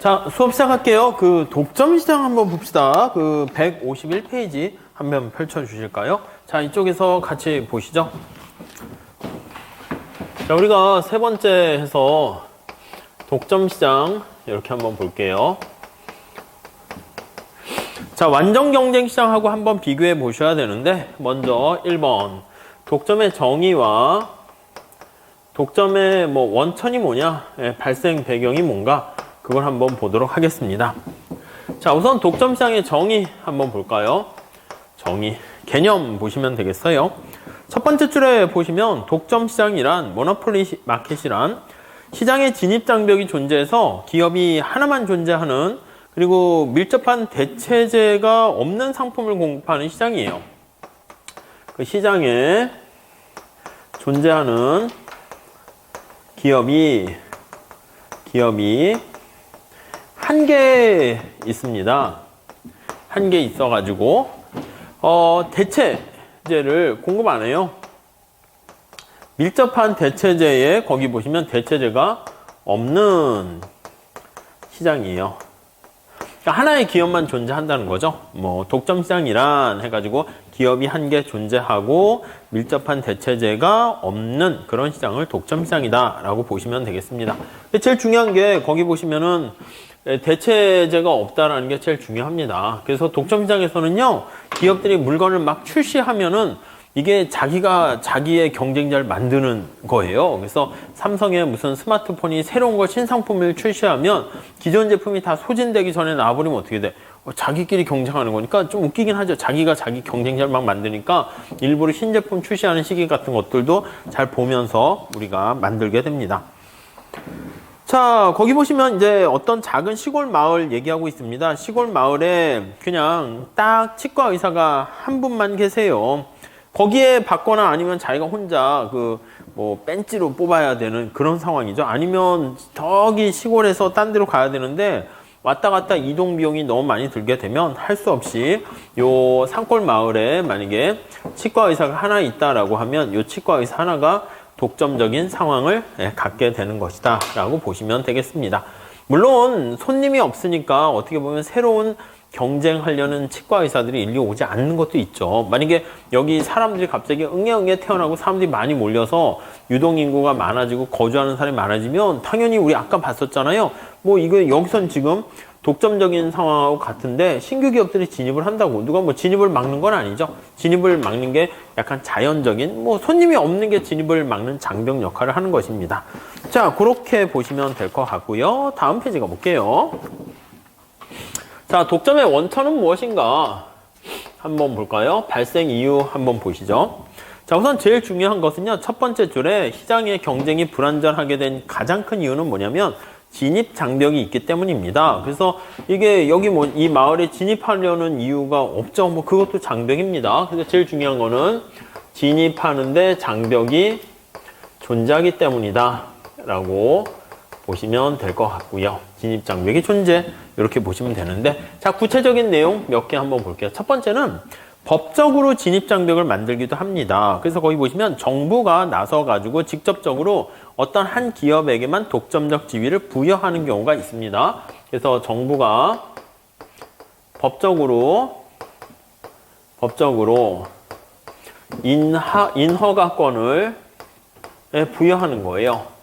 자, 수업 시작할게요. 그 독점 시장 한번 봅시다. 그 151페이지 한번 펼쳐 주실까요? 자, 이쪽에서 같이 보시죠. 자, 우리가 세 번째 해서 독점 시장 이렇게 한번 볼게요. 자, 완전 경쟁 시장하고 한번 비교해 보셔야 되는데, 먼저 1번 독점의 정의와 독점의 원천이 뭐냐, 발생 배경이 뭔가, 그걸 한번 보도록 하겠습니다. 자, 우선 독점 시장의 정의 한번 볼까요? 정의, 개념 보시면 되겠어요. 첫 번째 줄에 보시면 독점 시장이란, 모노폴리 마켓이란 시장에 진입 장벽이 존재해서 기업이 하나만 존재하는, 그리고 밀접한 대체제가 없는 상품을 공급하는 시장이에요. 그 시장에 존재하는 기업이 한 개 있습니다. 한 개 있어가지고 대체제를 공급 안 해요. 밀접한 대체제에, 거기 보시면 대체제가 없는 시장이에요. 그러니까 하나의 기업만 존재한다는 거죠. 독점 시장이란 해가지고 기업이 한 개 존재하고 밀접한 대체제가 없는 그런 시장을 독점 시장이다 라고 보시면 되겠습니다. 제일 중요한 게 거기 보시면은 대체제가 없다라는 게 제일 중요합니다. 그래서 독점 시장에서는요, 기업들이 물건을 막 출시하면은 이게 자기가 자기의 경쟁자를 만드는 거예요. 그래서 삼성의 무슨 스마트폰이 새로운 거 신상품을 출시하면 기존 제품이 다 소진되기 전에 나와버리면 어떻게 돼? 자기끼리 경쟁하는 거니까 좀 웃기긴 하죠. 자기가 자기 경쟁자를 막 만드니까 일부러 신제품 출시하는 시기 같은 것들도 잘 보면서 우리가 만들게 됩니다. 자, 거기 보시면 이제 어떤 작은 시골 마을 얘기하고 있습니다. 시골 마을에 그냥 딱 치과 의사가 한 분만 계세요. 거기에 받거나 아니면 자기가 혼자 벤치로 뽑아야 되는 그런 상황이죠. 아니면 저기 시골에서 딴 데로 가야 되는데 왔다 갔다 이동 비용이 너무 많이 들게 되면 할 수 없이 요 산골 마을에 만약에 치과 의사가 하나 있다라고 하면 요 치과 의사 하나가 독점적인 상황을 갖게 되는 것이다 라고 보시면 되겠습니다. 물론 손님이 없으니까 어떻게 보면 새로운 경쟁하려는 치과 의사들이 인류 오지 않는 것도 있죠. 만약에 여기 사람들이 갑자기 응애응애 태어나고 사람들이 많이 몰려서 유동인구가 많아지고 거주하는 사람이 많아지면 당연히 우리 아까 봤었잖아요. 이거 여기선 지금 독점적인 상황하고 같은데 신규 기업들이 진입을 한다고 누가 진입을 막는 건 아니죠. 진입을 막는 게 약간 자연적인 손님이 없는 게 진입을 막는 장벽 역할을 하는 것입니다. 자, 그렇게 보시면 될 것 같고요. 다음 페이지 가볼게요. 자, 독점의 원천은 무엇인가 한번 볼까요? 발생 이유 한번 보시죠. 자, 우선 제일 중요한 것은요, 첫 번째 줄에 시장의 경쟁이 불안전하게 된 가장 큰 이유는 뭐냐면 진입 장벽이 있기 때문입니다. 그래서 이게 여기 이 마을에 진입하려는 이유가 없죠. 그것도 장벽입니다. 그래서 제일 중요한 거는 진입하는데 장벽이 존재하기 때문이다 라고 보시면 될 것 같고요. 진입 장벽이 존재, 이렇게 보시면 되는데, 자, 구체적인 내용 몇 개 한번 볼게요. 첫 번째는 법적으로 진입 장벽을 만들기도 합니다. 그래서 거기 보시면 정부가 나서가지고 직접적으로 어떤 한 기업에게만 독점적 지위를 부여하는 경우가 있습니다. 그래서 정부가 법적으로 인허가권을 부여하는 거예요.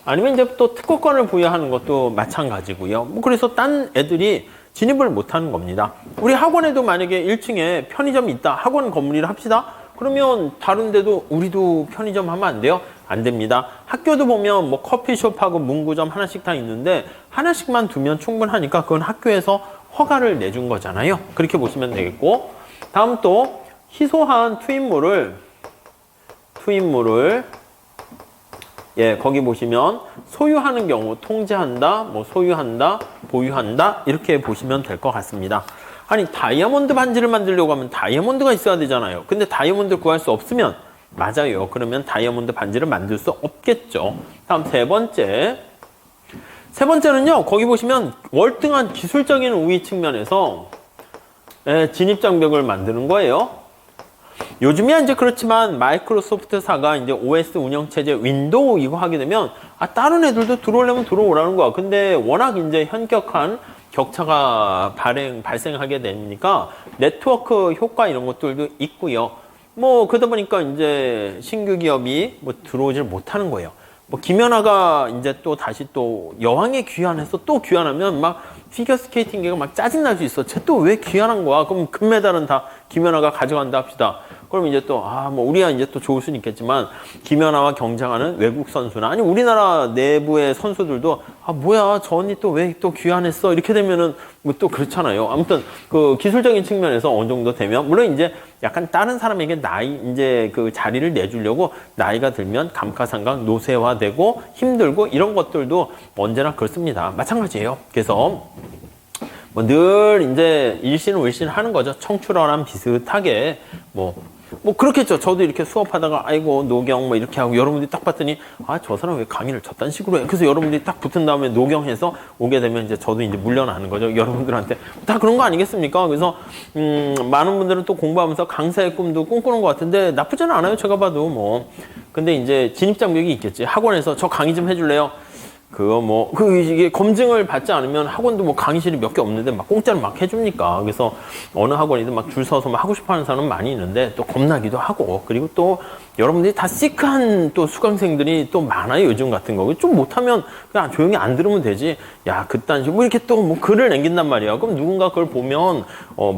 아니면 이제 또 특허권을 부여하는 것도 마찬가지고요. 그래서 딴 애들이 진입을 못하는 겁니다. 우리 학원에도 만약에 1층에 편의점이 있다. 학원 건물이라 합시다. 그러면 다른 데도 우리도 편의점 하면 안 돼요? 안 됩니다. 학교도 보면 커피숍하고 문구점 하나씩 다 있는데 하나씩만 두면 충분하니까 그건 학교에서 허가를 내준 거잖아요. 그렇게 보시면 되겠고, 다음 또 희소한 투입물을 거기 보시면 소유하는 경우 통제한다, 소유한다, 보유한다 이렇게 보시면 될 것 같습니다. 아니, 다이아몬드 반지를 만들려고 하면 다이아몬드가 있어야 되잖아요. 근데 다이아몬드를 구할 수 없으면, 맞아요, 그러면 다이아몬드 반지를 만들 수 없겠죠. 다음 세 번째는요, 거기 보시면 월등한 기술적인 우위 측면에서 진입 장벽을 만드는 거예요. 요즘이야 이제 그렇지만 마이크로소프트사가 이제 OS 운영체제 윈도우 이거 하게 되면 다른 애들도 들어오려면 들어오라는 거야. 근데 워낙 이제 현격한 격차가 발생하게 되니까 네트워크 효과 이런 것들도 있고요. 뭐 그러다 보니까 이제 신규 기업이 뭐 들어오질 못하는 거예요. 뭐 김연아가 이제 또 다시 또 여왕의 귀환해서 또 귀환하면 막 피겨 스케이팅계가 막 짜증날 수 있어. 쟤 또 왜 귀환한 거야? 그럼 금메달은 다 김연아가 가져간다 합시다. 그럼 이제 또, 뭐 우리가 이제 또 좋을 수는 있겠지만, 김연아와 경쟁하는 외국 선수나, 아니, 우리나라 내부의 선수들도, 뭐야, 저 언니 또 왜 또 귀환했어? 이렇게 되면은, 뭐 또 그렇잖아요. 아무튼, 그 기술적인 측면에서 어느 정도 되면, 물론 이제 약간 다른 사람에게 이제 그 자리를 내주려고 나이가 들면 감가상각 노쇠화되고 힘들고 이런 것들도 언제나 그렇습니다. 마찬가지예요. 그래서, 뭐 늘 이제 일신을wil신 하는 거죠. 청출어람 비슷하게 뭐 그렇겠죠. 저도 이렇게 수업하다가 아이고 노경 뭐 이렇게 하고 여러분들이 딱 봤더니 저 사람 왜 강의를 저딴 식으로 해. 그래서 여러분들이 딱 붙은 다음에 노경해서 오게 되면 이제 저도 이제 물려나는 거죠. 여러분들한테 다 그런 거 아니겠습니까? 그래서 많은 분들은 또 공부하면서 강사의 꿈도 꿈꾸는 것 같은데 나쁘지는 않아요. 제가 봐도 뭐. 근데 이제 진입장벽이 있겠지. 학원에서 저 강의 좀 해줄래요? 이게 검증을 받지 않으면 학원도 뭐 강의실이 몇 개 없는데 막 공짜로 막 해줍니까? 그래서 어느 학원이든 막 줄 서서 막 하고 싶어 하는 사람은 많이 있는데 또 겁나기도 하고, 그리고 또 여러분들이 다 시크한 또 수강생들이 또 많아요. 요즘 같은 거. 좀 못하면 그냥 조용히 안 들으면 되지. 야, 그딴 식으로 뭐 이렇게 또 뭐 글을 남긴단 말이야. 그럼 누군가 그걸 보면,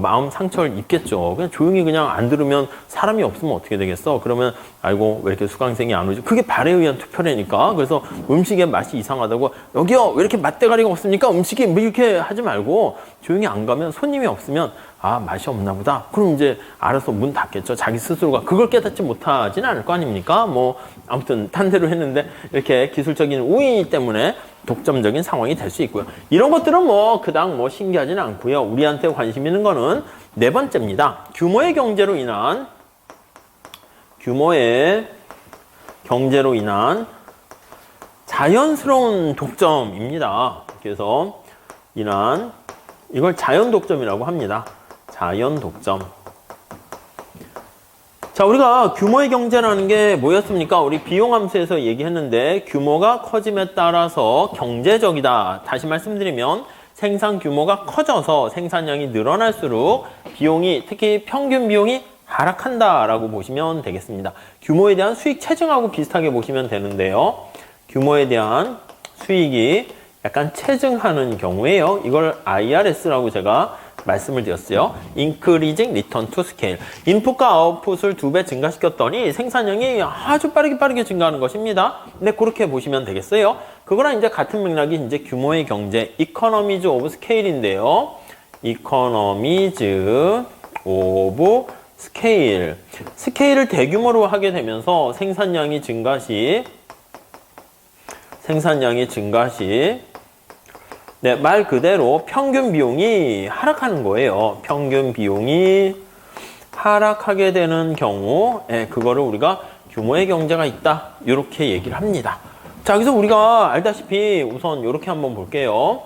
마음 상처를 입겠죠. 그냥 조용히 그냥 안 들으면 사람이 없으면 어떻게 되겠어? 그러면, 아이고, 왜 이렇게 수강생이 안 오지? 그게 발에 의한 투표라니까. 그래서 음식의 맛이 이상하다고, 여기요, 왜 이렇게 맛대가리가 없습니까? 음식이 뭐 이렇게 하지 말고, 조용히 안 가면 손님이 없으면, 맛이 없나 보다. 그럼 이제 알아서 문 닫겠죠. 자기 스스로가 그걸 깨닫지 못하진 않을 거 아닙니까? 뭐 아무튼 딴 데로 했는데 이렇게 기술적인 우위 때문에 독점적인 상황이 될 수 있고요. 이런 것들은 뭐 그닥 뭐 신기하지는 않고요. 우리한테 관심 있는 거는 네 번째입니다. 규모의 경제로 인한 자연스러운 독점입니다. 그래서 이걸 자연 독점이라고 합니다. 자연 독점. 자, 우리가 규모의 경제라는 게 뭐였습니까? 우리 비용함수에서 얘기했는데 규모가 커짐에 따라서 경제적이다. 다시 말씀드리면 생산 규모가 커져서 생산량이 늘어날수록 비용이, 특히 평균 비용이 하락한다라고 보시면 되겠습니다. 규모에 대한 수익 체증하고 비슷하게 보시면 되는데요. 규모에 대한 수익이 약간 체증하는 경우에요. 이걸 IRS라고 제가 말씀을 드렸어요. Increasing Return to Scale. 인풋과 아웃풋을 2배 증가시켰더니 생산량이 아주 빠르게 증가하는 것입니다. 네, 그렇게 보시면 되겠어요. 그거랑 이제 같은 맥락이 이제 규모의 경제, Economies of Scale인데요. Economies of Scale. 스케일을 대규모로 하게 되면서 생산량이 증가 시 네, 말 그대로 평균 비용이 하락하는 거예요. 평균 비용이 하락하게 되는 경우, 그거를 우리가 규모의 경제가 있다. 이렇게 얘기를 합니다. 자, 그래서 우리가 알다시피 우선 이렇게 한번 볼게요.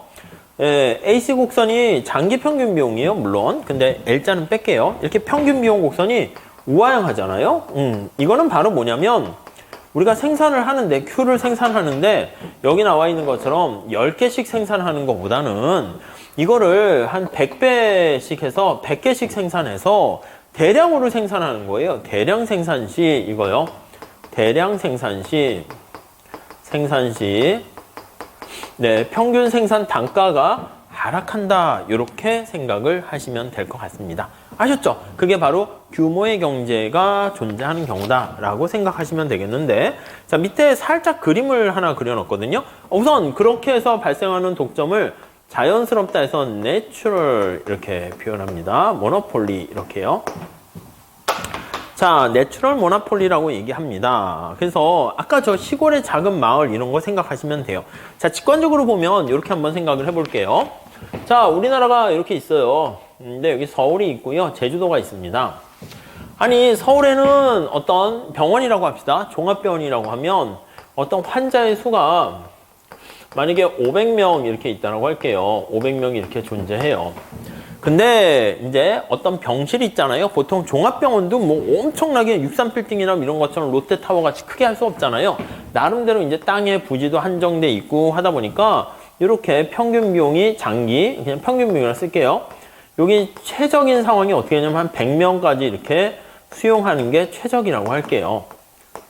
AC 곡선이 장기 평균 비용이에요, 물론. 근데 L자는 뺄게요. 이렇게 평균 비용 곡선이 우하향하잖아요. 이거는 바로 뭐냐면, 우리가 생산을 하는데, Q를 생산하는데, 여기 나와 있는 것처럼 10개씩 생산하는 것보다는 이거를 한 100배씩 해서 100개씩 생산해서 대량으로 생산하는 거예요. 대량 생산 시, 이거요. 대량 생산 시, 네, 평균 생산 단가가 하락한다. 이렇게 생각을 하시면 될 것 같습니다. 아셨죠? 그게 바로 규모의 경제가 존재하는 경우다라고 생각하시면 되겠는데, 자, 밑에 살짝 그림을 하나 그려놨거든요. 우선 그렇게 해서 발생하는 독점을 자연스럽다 해서 내추럴 이렇게 표현합니다. 모노폴리 이렇게요. 자, 내추럴 모노폴리라고 얘기합니다. 그래서 아까 저 시골의 작은 마을 이런 거 생각하시면 돼요. 자, 직관적으로 보면 이렇게 한번 생각을 해볼게요. 자, 우리나라가 이렇게 있어요. 근데 여기 서울이 있고요. 제주도가 있습니다. 아니, 서울에는 어떤 병원이라고 합시다. 종합병원이라고 하면 어떤 환자의 수가 만약에 500명 이렇게 있다고 할게요. 500명이 이렇게 존재해요. 근데 이제 어떤 병실이 있잖아요. 보통 종합병원도 뭐 엄청나게 63빌딩이나 이런 것처럼 롯데타워 같이 크게 할 수 없잖아요. 나름대로 이제 땅의 부지도 한정돼 있고 하다 보니까 이렇게 평균 비용이 장기, 그냥 평균 비용이라 쓸게요. 여기 최적인 상황이 어떻게 되냐면 한 100명까지 이렇게 수용하는 게 최적이라고 할게요.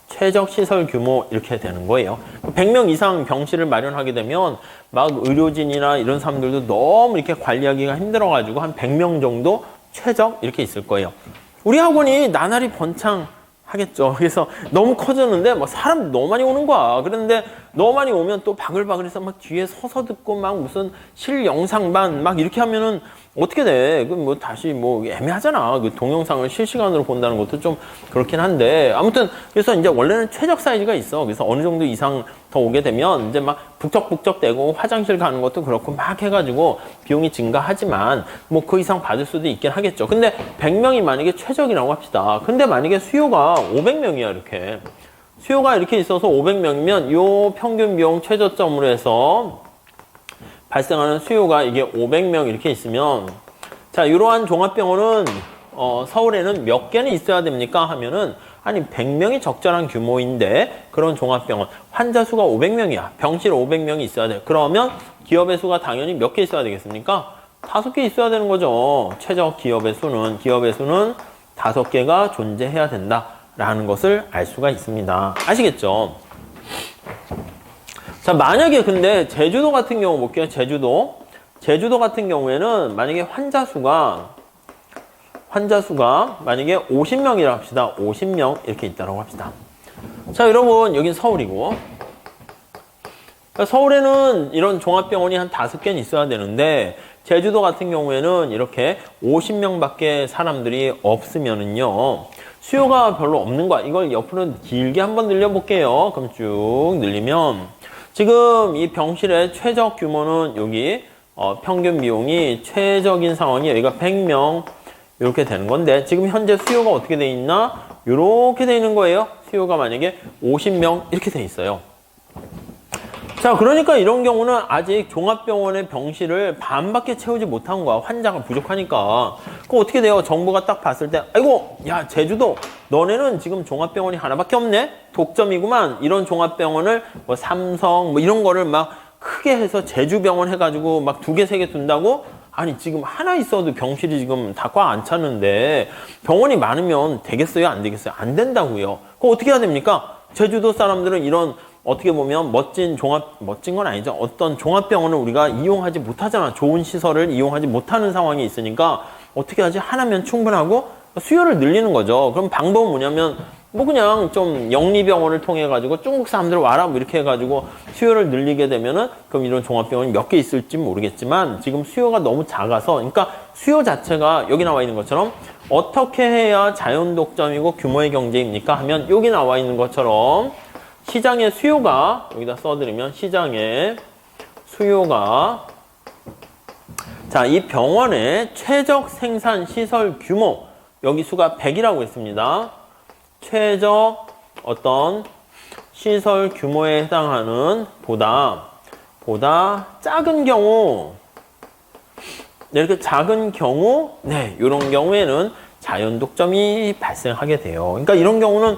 최적 시설 규모 이렇게 되는 거예요. 100명 이상 병실을 마련하게 되면 막 의료진이나 이런 사람들도 너무 이렇게 관리하기가 힘들어가지고 한 100명 정도 최적 이렇게 있을 거예요. 우리 학원이 나날이 번창하겠죠. 그래서 너무 커졌는데 막 사람 너무 많이 오는 거야. 그런데 너무 많이 오면 또 바글바글해서 막 뒤에 서서 듣고 막 무슨 실영상반 막 이렇게 하면은 어떻게 돼? 그 뭐 다시 뭐 애매하잖아. 그 동영상을 실시간으로 본다는 것도 좀 그렇긴 한데 아무튼 그래서 이제 원래는 최적 사이즈가 있어. 그래서 어느 정도 이상 더 오게 되면 이제 막 북적북적대고 화장실 가는 것도 그렇고 막 해가지고 비용이 증가하지만 뭐 그 이상 받을 수도 있긴 하겠죠. 근데 100명이 만약에 최적이라고 합시다. 근데 만약에 수요가 500명이야 이렇게. 수요가 이렇게 있어서 500명이면 요 평균 비용 최저점으로 해서 발생하는 수요가 이게 500명 이렇게 있으면 자 이러한 종합병원은 서울에는 몇 개는 있어야 됩니까 하면은 아니 100명이 적절한 규모인데 그런 종합병원 환자 수가 500명이야 병실 500명이 있어야 돼 그러면 기업의 수가 당연히 몇 개 있어야 되겠습니까? 5개 있어야 되는 거죠. 최적 기업의 수는 5개가 존재해야 된다라는 것을 알 수가 있습니다. 아시겠죠? 자, 만약에 근데 제주도 같은 경우 볼게요. 제주도 같은 경우에는 만약에 환자 수가 만약에 50명이라 합시다. 50명 이렇게 있다고 합시다. 자, 여러분 여긴 서울이고 그러니까 서울에는 이런 종합병원이 한 5개는 있어야 되는데 제주도 같은 경우에는 이렇게 50명밖에 사람들이 없으면은요. 수요가 별로 없는 거야. 이걸 옆으로 길게 한번 늘려볼게요. 그럼 쭉 늘리면 지금 이 병실의 최적 규모는 여기 평균 비용이 최적인 상황이 여기가 100명 이렇게 되는 건데 지금 현재 수요가 어떻게 돼 있나? 이렇게 돼 있는 거예요. 수요가 만약에 50명 이렇게 돼 있어요. 자, 그러니까 이런 경우는 아직 종합병원의 병실을 반밖에 채우지 못한 거야. 환자가 부족하니까. 그럼 어떻게 돼요? 정부가 딱 봤을 때, 아이고, 야, 제주도, 너네는 지금 종합병원이 하나밖에 없네? 독점이구만. 이런 종합병원을 뭐 삼성, 뭐 이런 거를 막 크게 해서 제주병원 해가지고 막 2개, 3개 둔다고? 아니, 지금 하나 있어도 병실이 지금 다 꽉 안 찼는데 병원이 많으면 되겠어요? 안 되겠어요? 안 된다고요. 그럼 어떻게 해야 됩니까? 제주도 사람들은 이런 어떻게 보면 멋진 건 아니죠. 어떤 종합병원을 우리가 이용하지 못하잖아. 좋은 시설을 이용하지 못하는 상황이 있으니까 어떻게 하지? 하나면 충분하고 수요를 늘리는 거죠. 그럼 방법은 뭐냐면 뭐 그냥 좀 영리병원을 통해 가지고 중국 사람들 와라 뭐 이렇게 해가지고 수요를 늘리게 되면은 그럼 이런 종합병원이 몇 개 있을지 모르겠지만 지금 수요가 너무 작아서 그러니까 수요 자체가 여기 나와 있는 것처럼 어떻게 해야 자연 독점이고 규모의 경제입니까? 하면 여기 나와 있는 것처럼 시장의 수요가 여기다 써드리면 시장의 수요가 자, 이 병원의 최적 생산 시설 규모 여기 수가 100이라고 했습니다. 최적 어떤 시설 규모에 해당하는 보다 작은 경우 이렇게 작은 경우 네, 이런 경우에는 자연 독점이 발생하게 돼요. 그러니까 이런 경우는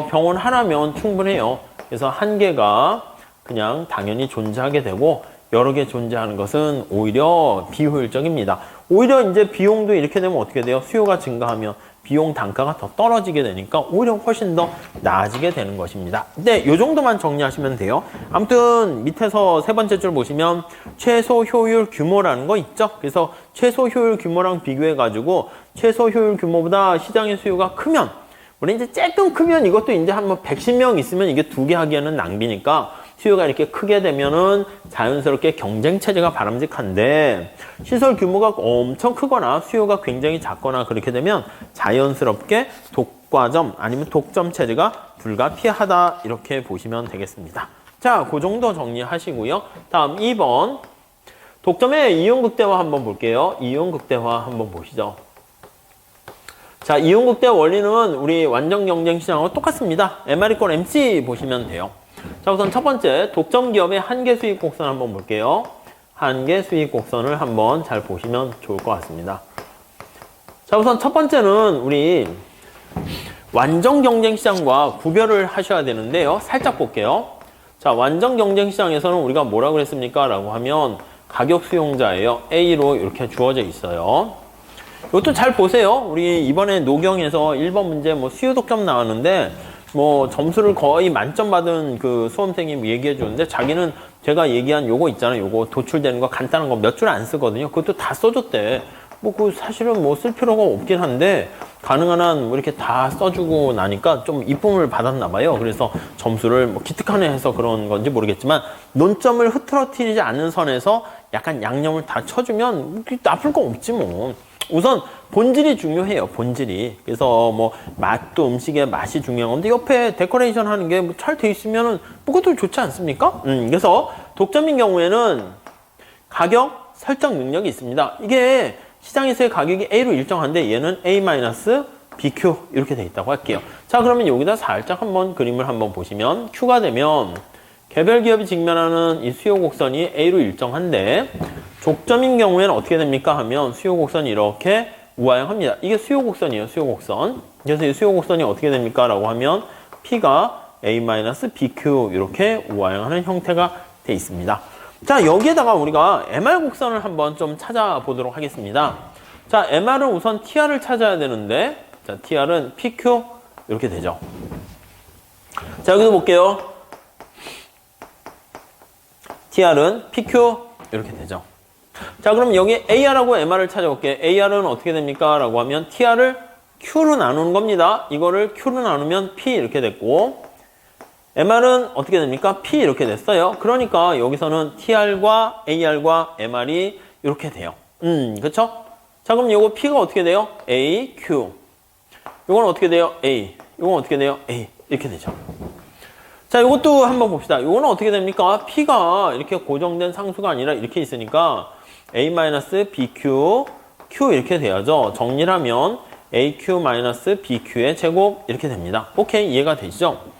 병원 하나면 충분해요. 그래서 한 개가 그냥 당연히 존재하게 되고 여러 개 존재하는 것은 오히려 비효율적입니다. 오히려 이제 비용도 이렇게 되면 어떻게 돼요? 수요가 증가하면 비용 단가가 더 떨어지게 되니까 오히려 훨씬 더 나아지게 되는 것입니다. 네, 이 정도만 정리하시면 돼요. 아무튼 밑에서 세 번째 줄 보시면 최소 효율 규모라는 거 있죠. 그래서 최소 효율 규모랑 비교해 가지고 최소 효율 규모보다 시장의 수요가 크면 우리 이제 조금 크면 이것도 이제 한 뭐 110명 있으면 이게 2개 하기에는 낭비니까 수요가 이렇게 크게 되면은 자연스럽게 경쟁 체제가 바람직한데 시설 규모가 엄청 크거나 수요가 굉장히 작거나 그렇게 되면 자연스럽게 독과점 아니면 독점 체제가 불가피하다 이렇게 보시면 되겠습니다. 자, 그 정도 정리하시고요. 다음 2번 독점의 이용극대화 한번 볼게요. 이용극대화 한번 보시죠. 자, 이용극대화 원리는 우리 완전 경쟁 시장하고 똑같습니다. MR = MC 보시면 돼요. 자, 우선 첫 번째 독점 기업의 한계 수익 곡선 한번 볼게요. 한계 수익 곡선을 한번 잘 보시면 좋을 것 같습니다. 자, 우선 첫 번째는 우리 완전 경쟁 시장과 구별을 하셔야 되는데요. 살짝 볼게요. 자, 완전 경쟁 시장에서는 우리가 뭐라고 했습니까? 라고 하면 가격 수용자예요. A로 이렇게 주어져 있어요. 이것도 잘 보세요. 우리 이번에 노경에서 1번 문제 뭐 수요 독점 나왔는데 뭐 점수를 거의 만점 받은 그 수험생이 얘기해 주는데 자기는 제가 얘기한 요거 있잖아요. 요거 도출되는 거 간단한 거 몇 줄 안 쓰거든요. 그것도 다 써줬대. 뭐 그 사실은 뭐 쓸 필요가 없긴 한데 가능한 한 뭐 이렇게 다 써주고 나니까 좀 이쁨을 받았나 봐요. 그래서 점수를 뭐 기특하네 해서 그런 건지 모르겠지만 논점을 흐트러뜨리지 않는 선에서 약간 양념을 다 쳐주면 나쁠 거 없지 뭐. 우선 본질이 중요해요. 본질이. 그래서 뭐 맛도 음식의 맛이 중요한 건데 옆에 데코레이션 하는 게 뭐 잘 돼 있으면은 뭐 그것도 좋지 않습니까? 그래서 독점인 경우에는 가격 설정 능력이 있습니다. 이게 시장에서의 가격이 A로 일정한데 얘는 A-BQ 이렇게 돼 있다고 할게요. 자, 그러면 여기다 살짝 한번 그림을 한번 보시면 Q가 되면 개별 기업이 직면하는 이 수요 곡선이 A로 일정한데 족점인 경우에는 어떻게 됩니까? 하면 수요 곡선이 이렇게 우하형합니다. 이게 수요 곡선이에요. 수요 곡선. 그래서 이 수요 곡선이 어떻게 됩니까? 라고 하면 P가 A-BQ 이렇게 우하형하는 형태가 돼 있습니다. 자, 여기에다가 우리가 MR 곡선을 한번 좀 찾아보도록 하겠습니다. 자, MR은 우선 TR을 찾아야 되는데 자, TR은 PQ 이렇게 되죠. 자, 여기서 볼게요. TR은 PQ 이렇게 되죠. 자, 그럼 여기 AR하고 MR을 찾아볼게요. AR은 어떻게 됩니까? 라고 하면 TR을 Q로 나누는 겁니다. 이거를 Q로 나누면 P 이렇게 됐고 MR은 어떻게 됩니까? P 이렇게 됐어요. 그러니까 여기서는 TR과 AR과 MR이 이렇게 돼요. 그쵸? 자, 그럼 요거 P가 어떻게 돼요? A, Q. 요건 어떻게 돼요? A. 요건 어떻게 돼요? A. 이렇게 되죠. 자, 요것도 한번 봅시다. 요거는 어떻게 됩니까? P가 이렇게 고정된 상수가 아니라 이렇게 있으니까 A-BQ, Q 이렇게 돼야죠. 정리를 하면 AQ-BQ의 제곱 이렇게 됩니다. 오케이, 이해가 되시죠?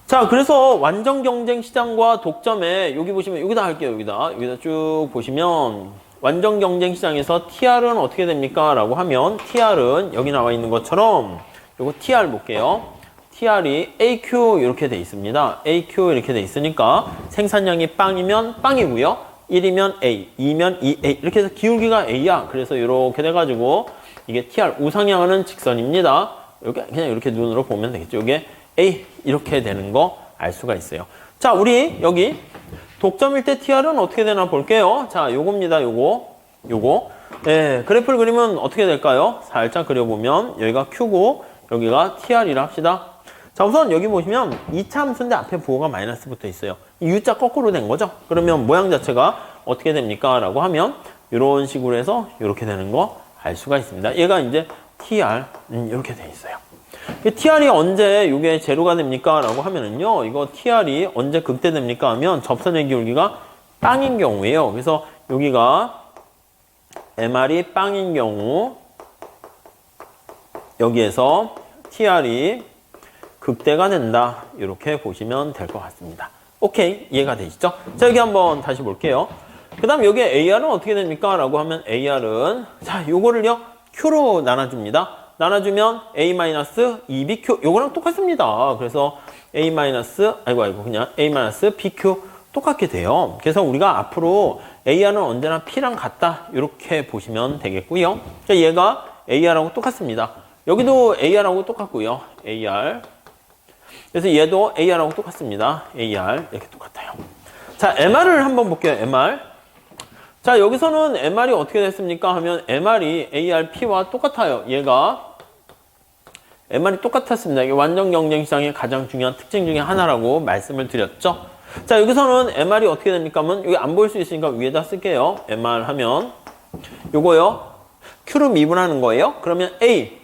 자, 그래서 완전 경쟁 시장과 독점에 여기 보시면 여기다 할게요. 여기다 쭉 보시면 완전 경쟁 시장에서 TR은 어떻게 됩니까? 라고 하면 TR은 여기 나와 있는 것처럼 요거 TR 볼게요. TR이 AQ 이렇게 돼 있습니다. AQ 이렇게 돼 있으니까 생산량이 빵이면 빵이고요. 1이면 A, 2면 2A 이렇게 해서 기울기가 A야. 그래서 이렇게 돼가지고 이게 TR 우상향하는 직선입니다. 이렇게 그냥 이렇게 눈으로 보면 되겠죠. 이게 A 이렇게 되는 거 알 수가 있어요. 자, 우리 여기 독점일 때 TR은 어떻게 되나 볼게요. 자, 요겁니다. 요거. 예, 그래프를 그리면 어떻게 될까요? 살짝 그려보면 여기가 Q고 여기가 TR이라 합시다. 자, 우선 여기 보시면 2차 함수인데 앞에 부호가 마이너스 붙어 있어요. U자 거꾸로 된 거죠. 그러면 모양 자체가 어떻게 됩니까? 라고 하면 이런 식으로 해서 이렇게 되는 거 알 수가 있습니다. 얘가 이제 TR 이렇게 돼 있어요. TR이 언제 이게 제로가 됩니까? 라고 하면은요, 이거 TR이 언제 극대됩니까? 하면 접선의 기울기가 빵인 경우예요. 그래서 여기가 MR이 빵인 경우, 여기에서 TR이 극대가 된다. 이렇게 보시면 될 것 같습니다. 오케이, 이해가 되시죠? 자, 여기 한번 다시 볼게요. 그 다음 여기 AR은 어떻게 됩니까? 라고 하면 AR은, 자, 요거를요, Q로 나눠줍니다. 나눠주면 A-2BQ 요거랑 똑같습니다. 그래서 그냥 A-BQ 똑같게 돼요. 그래서 우리가 앞으로 AR은 언제나 P랑 같다 이렇게 보시면 되겠고요. 얘가 AR하고 똑같습니다. 여기도 AR하고 똑같고요. AR. 그래서 얘도 AR하고 똑같습니다. AR 이렇게 똑같아요. 자, MR을 한번 볼게요. MR. 자, 여기서는 MR이 어떻게 됐습니까? 하면 MR이 ARP와 똑같아요. 얘가 MR이 똑같았습니다. 이게 완전 경쟁 시장의 가장 중요한 특징 중에 하나라고 말씀을 드렸죠. 자, 여기서는 MR이 어떻게 됩니까? 하면 여기 안 보일 수 있으니까 위에다 쓸게요. MR 하면 요거요. Q로 미분하는 거예요. 그러면 A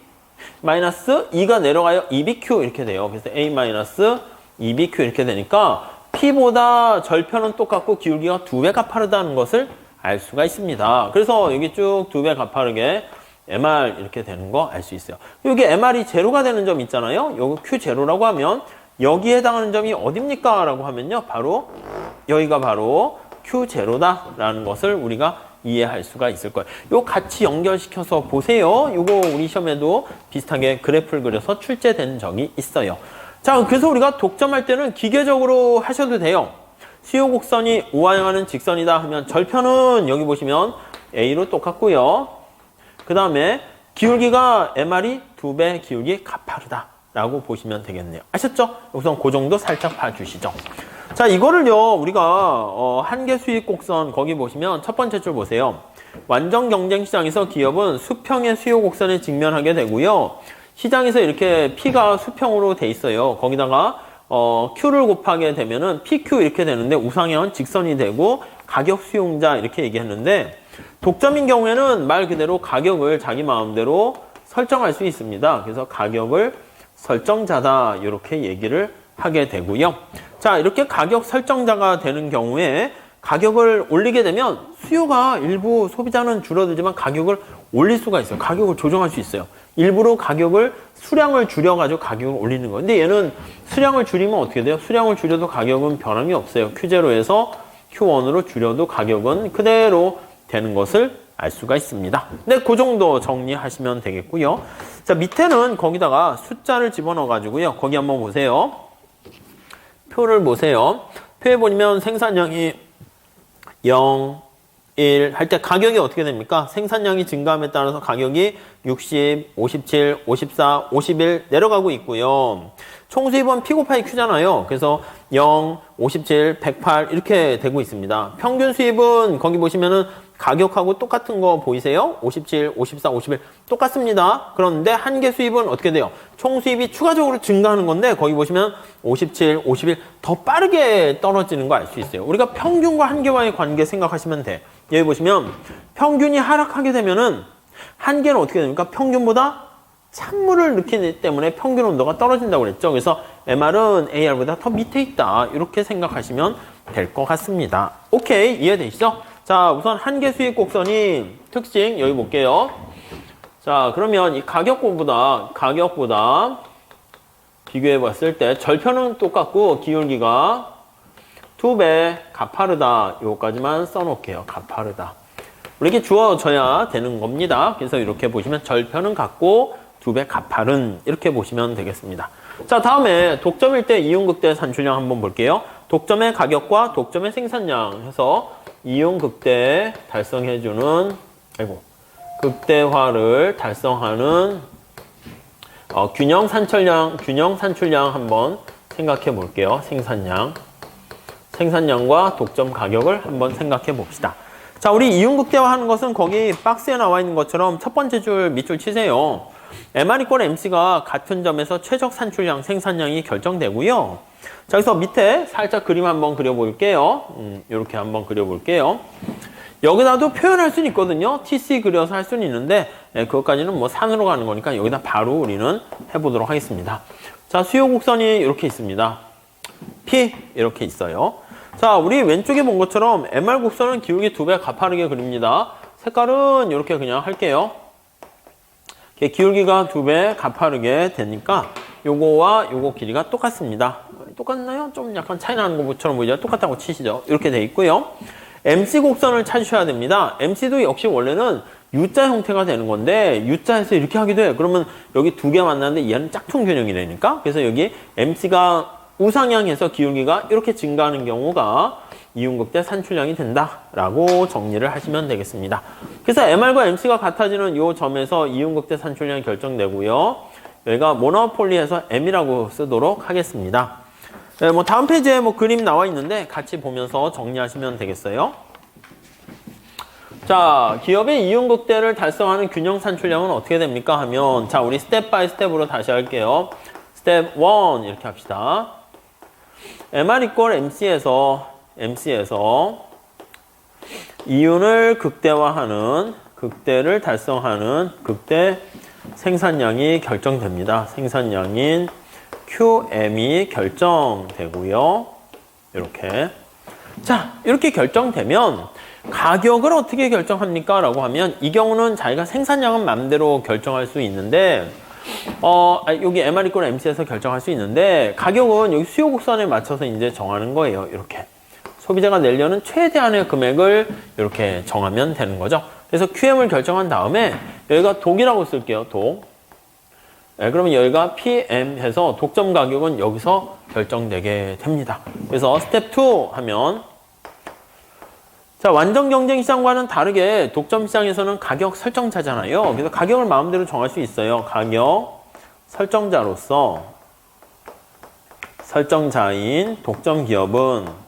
마이너스 2가 내려가요. 2BQ 이렇게 돼요. 그래서 A 마이너스 2BQ 이렇게 되니까 P보다 절편은 똑같고 기울기가 2배 가파르다는 것을 알 수가 있습니다. 그래서 여기 쭉 2배 가파르게 MR 이렇게 되는 거 알 수 있어요. 여기 MR이 제로가 되는 점 있잖아요. 여기 Q 제로라고 하면 여기에 해당하는 점이 어딥니까? 라고 하면요. 바로 여기가 바로 Q0다라는 것을 우리가 이해할 수가 있을 거예요. 요 같이 연결시켜서 보세요. 요거 우리 시험에도 비슷하게 그래프를 그려서 출제된 적이 있어요. 자, 그래서 우리가 독점할 때는 기계적으로 하셔도 돼요. 수요 곡선이 우하향하는 직선이다 하면 절편은 여기 보시면 A로 똑같고요. 그 다음에 기울기가 MR이 2배 기울기 가파르다 라고 보시면 되겠네요. 아셨죠? 우선 그 정도 살짝 봐주시죠. 자, 이거를요 우리가 한계 수익 곡선 거기 보시면 첫 번째 줄 보세요. 완전 경쟁 시장에서 기업은 수평의 수요 곡선에 직면하게 되고요. 시장에서 이렇게 P가 수평으로 돼 있어요. 거기다가 Q를 곱하게 되면은 PQ 이렇게 되는데 우상향은 직선이 되고 가격 수용자 이렇게 얘기했는데 독점인 경우에는 말 그대로 가격을 자기 마음대로 설정할 수 있습니다. 그래서 가격을 설정자다 이렇게 얘기를 하게 되고요. 자, 이렇게 가격 설정자가 되는 경우에 가격을 올리게 되면 수요가 일부 소비자는 줄어들지만 가격을 올릴 수가 있어요. 가격을 조정할 수 있어요. 일부러 가격을 수량을 줄여가지고 가격을 올리는 거예요. 근데 얘는 수량을 줄이면 어떻게 돼요? 수량을 줄여도 가격은 변함이 없어요. Q0에서 Q1으로 줄여도 가격은 그대로 되는 것을 알 수가 있습니다. 네, 그 정도 정리하시면 되겠고요. 자, 밑에는 거기다가 숫자를 집어넣어 가지고요. 거기 한번 보세요. 표를 보세요. 표에 보면 생산량이 0, 1 할 때 가격이 어떻게 됩니까? 생산량이 증가함에 따라서 가격이 60, 57, 54, 51 내려가고 있고요. 총수입은 P 곱하기 Q잖아요. 그래서 0, 57, 108 이렇게 되고 있습니다. 평균 수입은 거기 보시면은 가격하고 똑같은 거 보이세요? 57, 54, 51 똑같습니다. 그런데 한계 수입은 어떻게 돼요? 총 수입이 추가적으로 증가하는 건데 거기 보시면 57, 51 더 빠르게 떨어지는 거 알 수 있어요. 우리가 평균과 한계와의 관계 생각하시면 돼. 여기 보시면 평균이 하락하게 되면은 한계는 어떻게 됩니까? 평균보다 찬물을 넣기 때문에 평균 온도가 떨어진다고 그랬죠. 그래서 MR은 AR보다 더 밑에 있다. 이렇게 생각하시면 될 것 같습니다. 오케이, 이해되시죠? 자, 우선 한계 수익 곡선이 특징 여기 볼게요. 자, 그러면 이 가격보다 비교해 봤을 때 절편은 똑같고 기울기가 2배 가파르다. 요거까지만 써놓을게요. 가파르다. 이렇게 주어져야 되는 겁니다. 그래서 이렇게 보시면 절편은 같고 2배 가파른 이렇게 보시면 되겠습니다. 자, 다음에 독점일 때 이윤극대 산출량 한번 볼게요. 독점의 가격과 독점의 생산량 해서 이윤극대 달성해주는 극대화를 달성하는 균형 산출량 한번 생각해 볼게요. 생산량과 독점 가격을 한번 생각해 봅시다. 자, 우리 이윤극대화 하는 것은 거기 박스에 나와 있는 것처럼 첫 번째 줄 밑줄 치세요. MR 이꼴 MC가 같은 점에서 최적 산출량, 생산량이 결정되고요. 자, 여기서 밑에 살짝 그림 한번 그려볼게요. 이렇게 한번 그려볼게요. 여기다도 표현할 수는 있거든요. TC 그려서 할 수는 있는데 그것까지는 뭐 산으로 가는 거니까 여기다 바로 우리는 해보도록 하겠습니다. 자, 수요 곡선이 이렇게 있습니다. P 이렇게 있어요. 자, 우리 왼쪽에 본 것처럼 MR 곡선은 기울기 2배 가파르게 그립니다. 색깔은 이렇게 그냥 할게요. 기울기가 2배 가파르게 되니까 요거와 요거 길이가 똑같습니다. 똑같나요? 좀 약간 차이 나는 것처럼 보이죠? 똑같다고 치시죠. 이렇게 돼 있고요. MC 곡선을 찾으셔야 됩니다. MC도 역시 원래는 U자 형태가 되는 건데 U자에서 이렇게 하기도 해요. 그러면 여기 두 개 만나는데 얘는 짝퉁 균형이라니까. 그래서 여기 MC가 우상향해서 기울기가 이렇게 증가하는 경우가 이윤극대 산출량이 된다라고 정리를 하시면 되겠습니다. 그래서 MR과 MC가 같아지는 이 점에서 이윤극대 산출량이 결정되고요. 여기가 모노폴리에서 M이라고 쓰도록 하겠습니다. 네, 뭐 다음 페이지에 뭐 그림 나와 있는데 같이 보면서 정리하시면 되겠어요. 자, 기업의 이윤극대를 달성하는 균형 산출량은 어떻게 됩니까 하면, 자, 우리 스텝 바이 스텝으로 다시 할게요. 스텝 1 이렇게 합시다. MR 이꼴 MC에서 이윤을 극대화하는, 극대를 달성하는 극대 생산량이 결정됩니다. 생산량인 QM이 결정되고요. 이렇게. 자, 이렇게 결정되면 가격을 어떻게 결정합니까? 라고 하면 이 경우는 자기가 생산량은 마음대로 결정할 수 있는데 여기 MR MC에서 결정할 수 있는데 가격은 여기 수요 곡선에 맞춰서 이제 정하는 거예요. 이렇게. 소비자가 내려는 최대한의 금액을 이렇게 정하면 되는 거죠. 그래서 QM을 결정한 다음에 여기가 독이라고 쓸게요. 독. 네, 그러면 여기가 PM 해서 독점 가격은 여기서 결정되게 됩니다. 그래서 스텝 2 하면 자, 완전 경쟁 시장과는 다르게 독점 시장에서는 가격 설정자잖아요. 그래서 가격을 마음대로 정할 수 있어요. 가격 설정자로서 설정자인 독점 기업은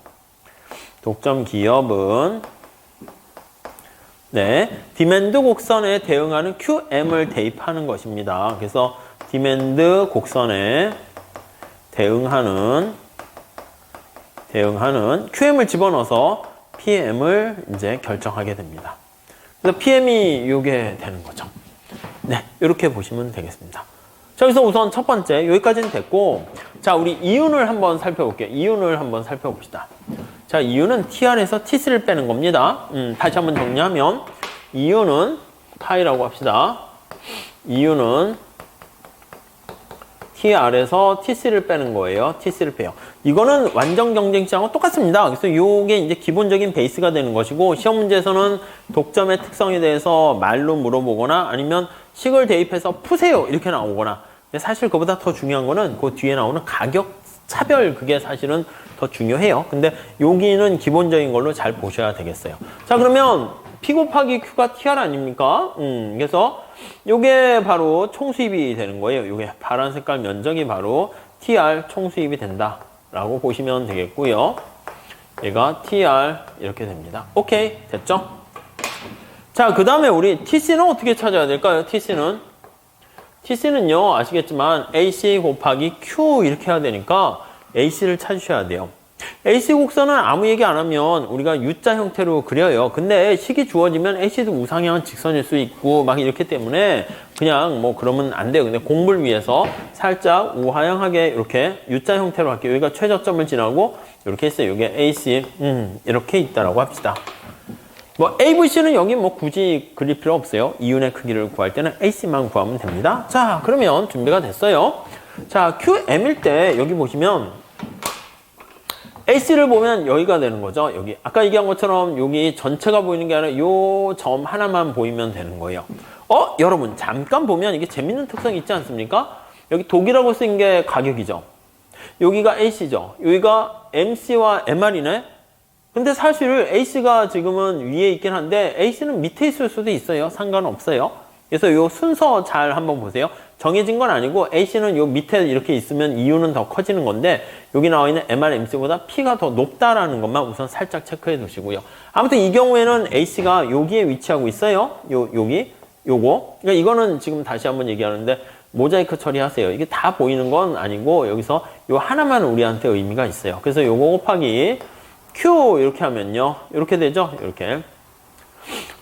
네, 디맨드 곡선에 대응하는 QM을 대입하는 것입니다. 그래서 디맨드 곡선에 대응하는 QM을 집어넣어서 PM을 이제 결정하게 됩니다. 그래서 PM이 요게 되는 거죠. 네, 이렇게 보시면 되겠습니다. 자, 여기서 우선 첫 번째 여기까지는 됐고, 자, 우리 이윤을 한번 살펴볼게요. 이윤을 한번 살펴봅시다. 자, 이윤은 TR에서 T3를 빼는 겁니다. 다시 한번 정리하면 이윤은 파이라고 합시다. 이윤은 TR에서 T3를 빼는 거예요. T3를 빼요. 이거는 완전 경쟁 시장과 똑같습니다. 그래서 이게 이제 기본적인 베이스가 되는 것이고, 시험 문제에서는 독점의 특성에 대해서 말로 물어보거나 아니면 식을 대입해서 푸세요 이렇게 나오거나, 근데 사실 그보다 더 중요한 거는 그 뒤에 나오는 가격 차별, 그게 사실은 더 중요해요. 근데 여기는 기본적인 걸로 잘 보셔야 되겠어요. 자, 그러면 P 곱하기 Q가 TR 아닙니까? 그래서 요게 바로 총수입이 되는 거예요. 요게 파란 색깔 면적이 바로 TR 총수입이 된다 라고 보시면 되겠고요. 얘가 TR 이렇게 됩니다. 오케이, 됐죠? 자, 그 다음에 우리 TC는 어떻게 찾아야 될까요? TC는요, 아시겠지만 AC 곱하기 Q 이렇게 해야 되니까 AC를 찾으셔야 돼요. AC 곡선은 아무 얘기 안 하면 우리가 U자 형태로 그려요. 근데 식이 주어지면 AC도 우상향한 직선일 수 있고 막 이렇기 때문에 그냥 뭐 그러면 안 돼요. 근데 공부를 위해서 살짝 우하향하게 이렇게 U자 형태로 할게요. 여기가 최저점을 지나고 이렇게 했어요. 이게 AC 이렇게 있다라고 합시다. 뭐 AVC는 여기 뭐 굳이 그릴 필요 없어요. 이윤의 크기를 구할 때는 AC만 구하면 됩니다. 자, 그러면 준비가 됐어요. 자, QM일 때 여기 보시면 AC를 보면 여기가 되는 거죠. 여기 아까 얘기한 것처럼 여기 전체가 보이는 게 아니라 요 점 하나만 보이면 되는 거예요. 여러분 잠깐 보면 이게 재밌는 특성이 있지 않습니까? 여기 독이라고 쓴 게 가격이죠. 여기가 AC죠. 여기가 MC와 MR이네. 근데 사실 AC가 지금은 위에 있긴 한데 AC는 밑에 있을 수도 있어요. 상관없어요. 그래서 요 순서 잘 한번 보세요. 정해진 건 아니고 AC는 요 밑에 이렇게 있으면 이유는 더 커지는 건데 여기 나와 있는 MR, MC보다 P가 더 높다라는 것만 우선 살짝 체크해 두시고요. 아무튼 이 경우에는 AC가 여기에 위치하고 있어요. 여기 요거. 그러니까 이거는 지금 다시 한번 얘기하는데 모자이크 처리하세요. 이게 다 보이는 건 아니고 여기서 요 하나만 우리한테 의미가 있어요. 그래서 요거 곱하기 Q 이렇게 하면요. 이렇게 되죠? 이렇게.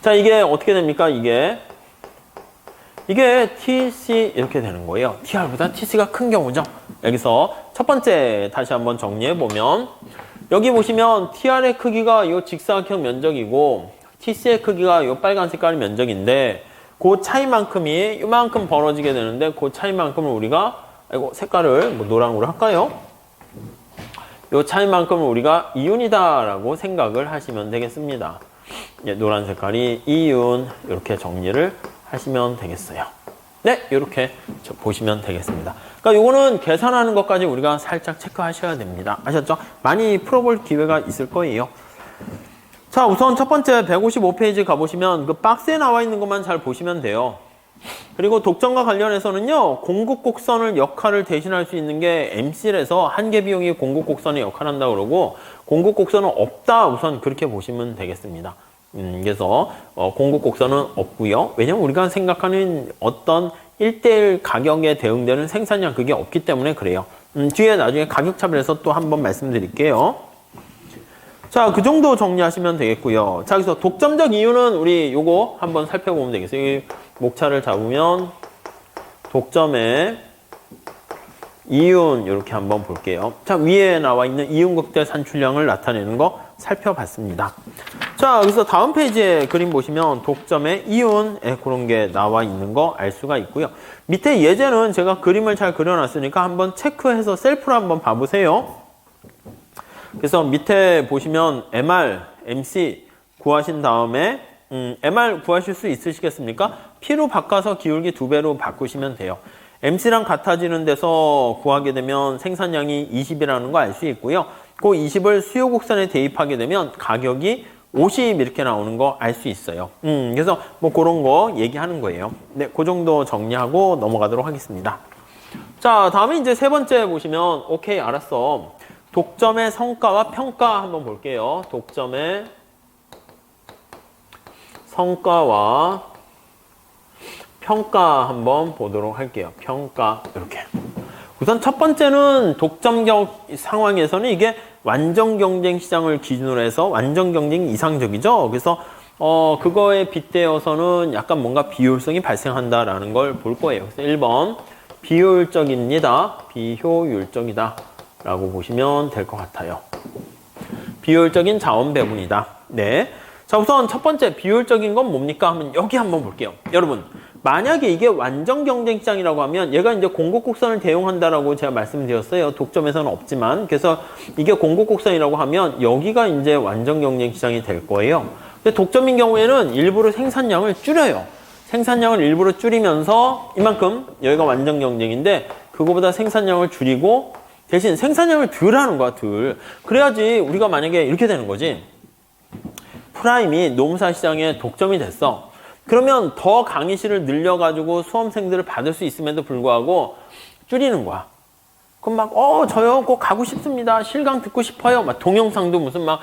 자, 이게 어떻게 됩니까? 이게 TC 이렇게 되는 거예요. TR보다 TC가 큰 경우죠. 여기서 첫 번째 다시 한번 정리해 보면 여기 보시면 TR의 크기가 이 직사각형 면적이고 TC의 크기가 이 빨간 색깔의 면적인데 그 차이만큼이 이만큼 벌어지게 되는데 그 차이만큼을 우리가 색깔을 뭐 노랑으로 할까요? 이 차이만큼을 우리가 이윤이다라고 생각을 하시면 되겠습니다. 노란 색깔이 이윤 이렇게 정리를 하시면 되겠어요. 네, 이렇게 보시면 되겠습니다. 그러니까 요거는 계산하는 것까지 우리가 살짝 체크하셔야 됩니다. 아셨죠? 많이 풀어볼 기회가 있을 거예요. 자, 우선 첫 번째 155페이지 가보시면 그 박스에 나와 있는 것만 잘 보시면 돼요. 그리고 독점과 관련해서는요, 공급곡선을 역할을 대신할 수 있는 게 MC에서 한계 비용이 공급곡선의 역할을 한다고 그러고 공급곡선은 없다 우선 그렇게 보시면 되겠습니다. 그래서 공급곡선은 없고요. 왜냐면 우리가 생각하는 어떤 1대1 가격에 대응되는 생산량 그게 없기 때문에 그래요. 뒤에 나중에 가격 차별에서 또 한번 말씀드릴게요. 자, 그 정도 정리하시면 되겠고요. 자, 그래서 독점적 이유는 우리 요거 한번 살펴보면 되겠어요. 이 목차를 잡으면 독점의 이윤 이렇게 한번 볼게요. 자, 위에 나와 있는 이윤 극대 산출량을 나타내는 거 살펴봤습니다. 자, 그래서 다음 페이지에 그림 보시면 독점의 이윤에 그런 게 나와 있는 거 알 수가 있고요. 밑에 예제는 제가 그림을 잘 그려놨으니까 한번 체크해서 셀프로 한번 봐보세요. 그래서 밑에 보시면 MR, MC 구하신 다음에 MR 구하실 수 있으시겠습니까? P로 바꿔서 기울기 2배로 바꾸시면 돼요. MC랑 같아지는 데서 구하게 되면 생산량이 20이라는 거 알 수 있고요. 그 20을 수요 곡선에 대입하게 되면 가격이 50 이렇게 나오는 거 알 수 있어요. 그래서 뭐 그런 거 얘기하는 거예요. 네, 그 정도 정리하고 넘어가도록 하겠습니다. 자, 다음에 이제 세 번째 보시면, 오케이, 알았어. 독점의 성과와 평가 한번 볼게요. 독점의 성과와 평가 한번 보도록 할게요. 평가, 이렇게. 우선 첫 번째는 독점 상황에서는 이게 완전 경쟁 시장을 기준으로 해서 완전 경쟁이 이상적이죠. 그래서 그거에 빗대어서는 약간 뭔가 비효율성이 발생한다라는 걸 볼 거예요. 그래서 1번 비효율적입니다. 비효율적이다 라고 보시면 될 것 같아요. 비효율적인 자원 배분이다. 네. 자, 우선 첫 번째 비효율적인 건 뭡니까 하면 여기 한번 볼게요. 여러분, 만약에 이게 완전 경쟁 시장이라고 하면 얘가 이제 공급 곡선을 대용한다라고 제가 말씀드렸어요. 독점에서는 없지만. 그래서 이게 공급 곡선이라고 하면 여기가 이제 완전 경쟁 시장이 될 거예요. 근데 독점인 경우에는 일부러 생산량을 줄여요. 생산량을 일부러 줄이면서 이만큼 여기가 완전 경쟁인데 그거보다 생산량을 줄이고 대신 생산량을 덜 하는 거야, 덜. 그래야지 우리가 만약에 이렇게 되는 거지. 프라임이 농사시장에 독점이 됐어. 그러면 더 강의실을 늘려가지고 수험생들을 받을 수 있음에도 불구하고 줄이는 거야. 그럼 막, 저요, 꼭 가고 싶습니다. 실강 듣고 싶어요. 막 동영상도 무슨 막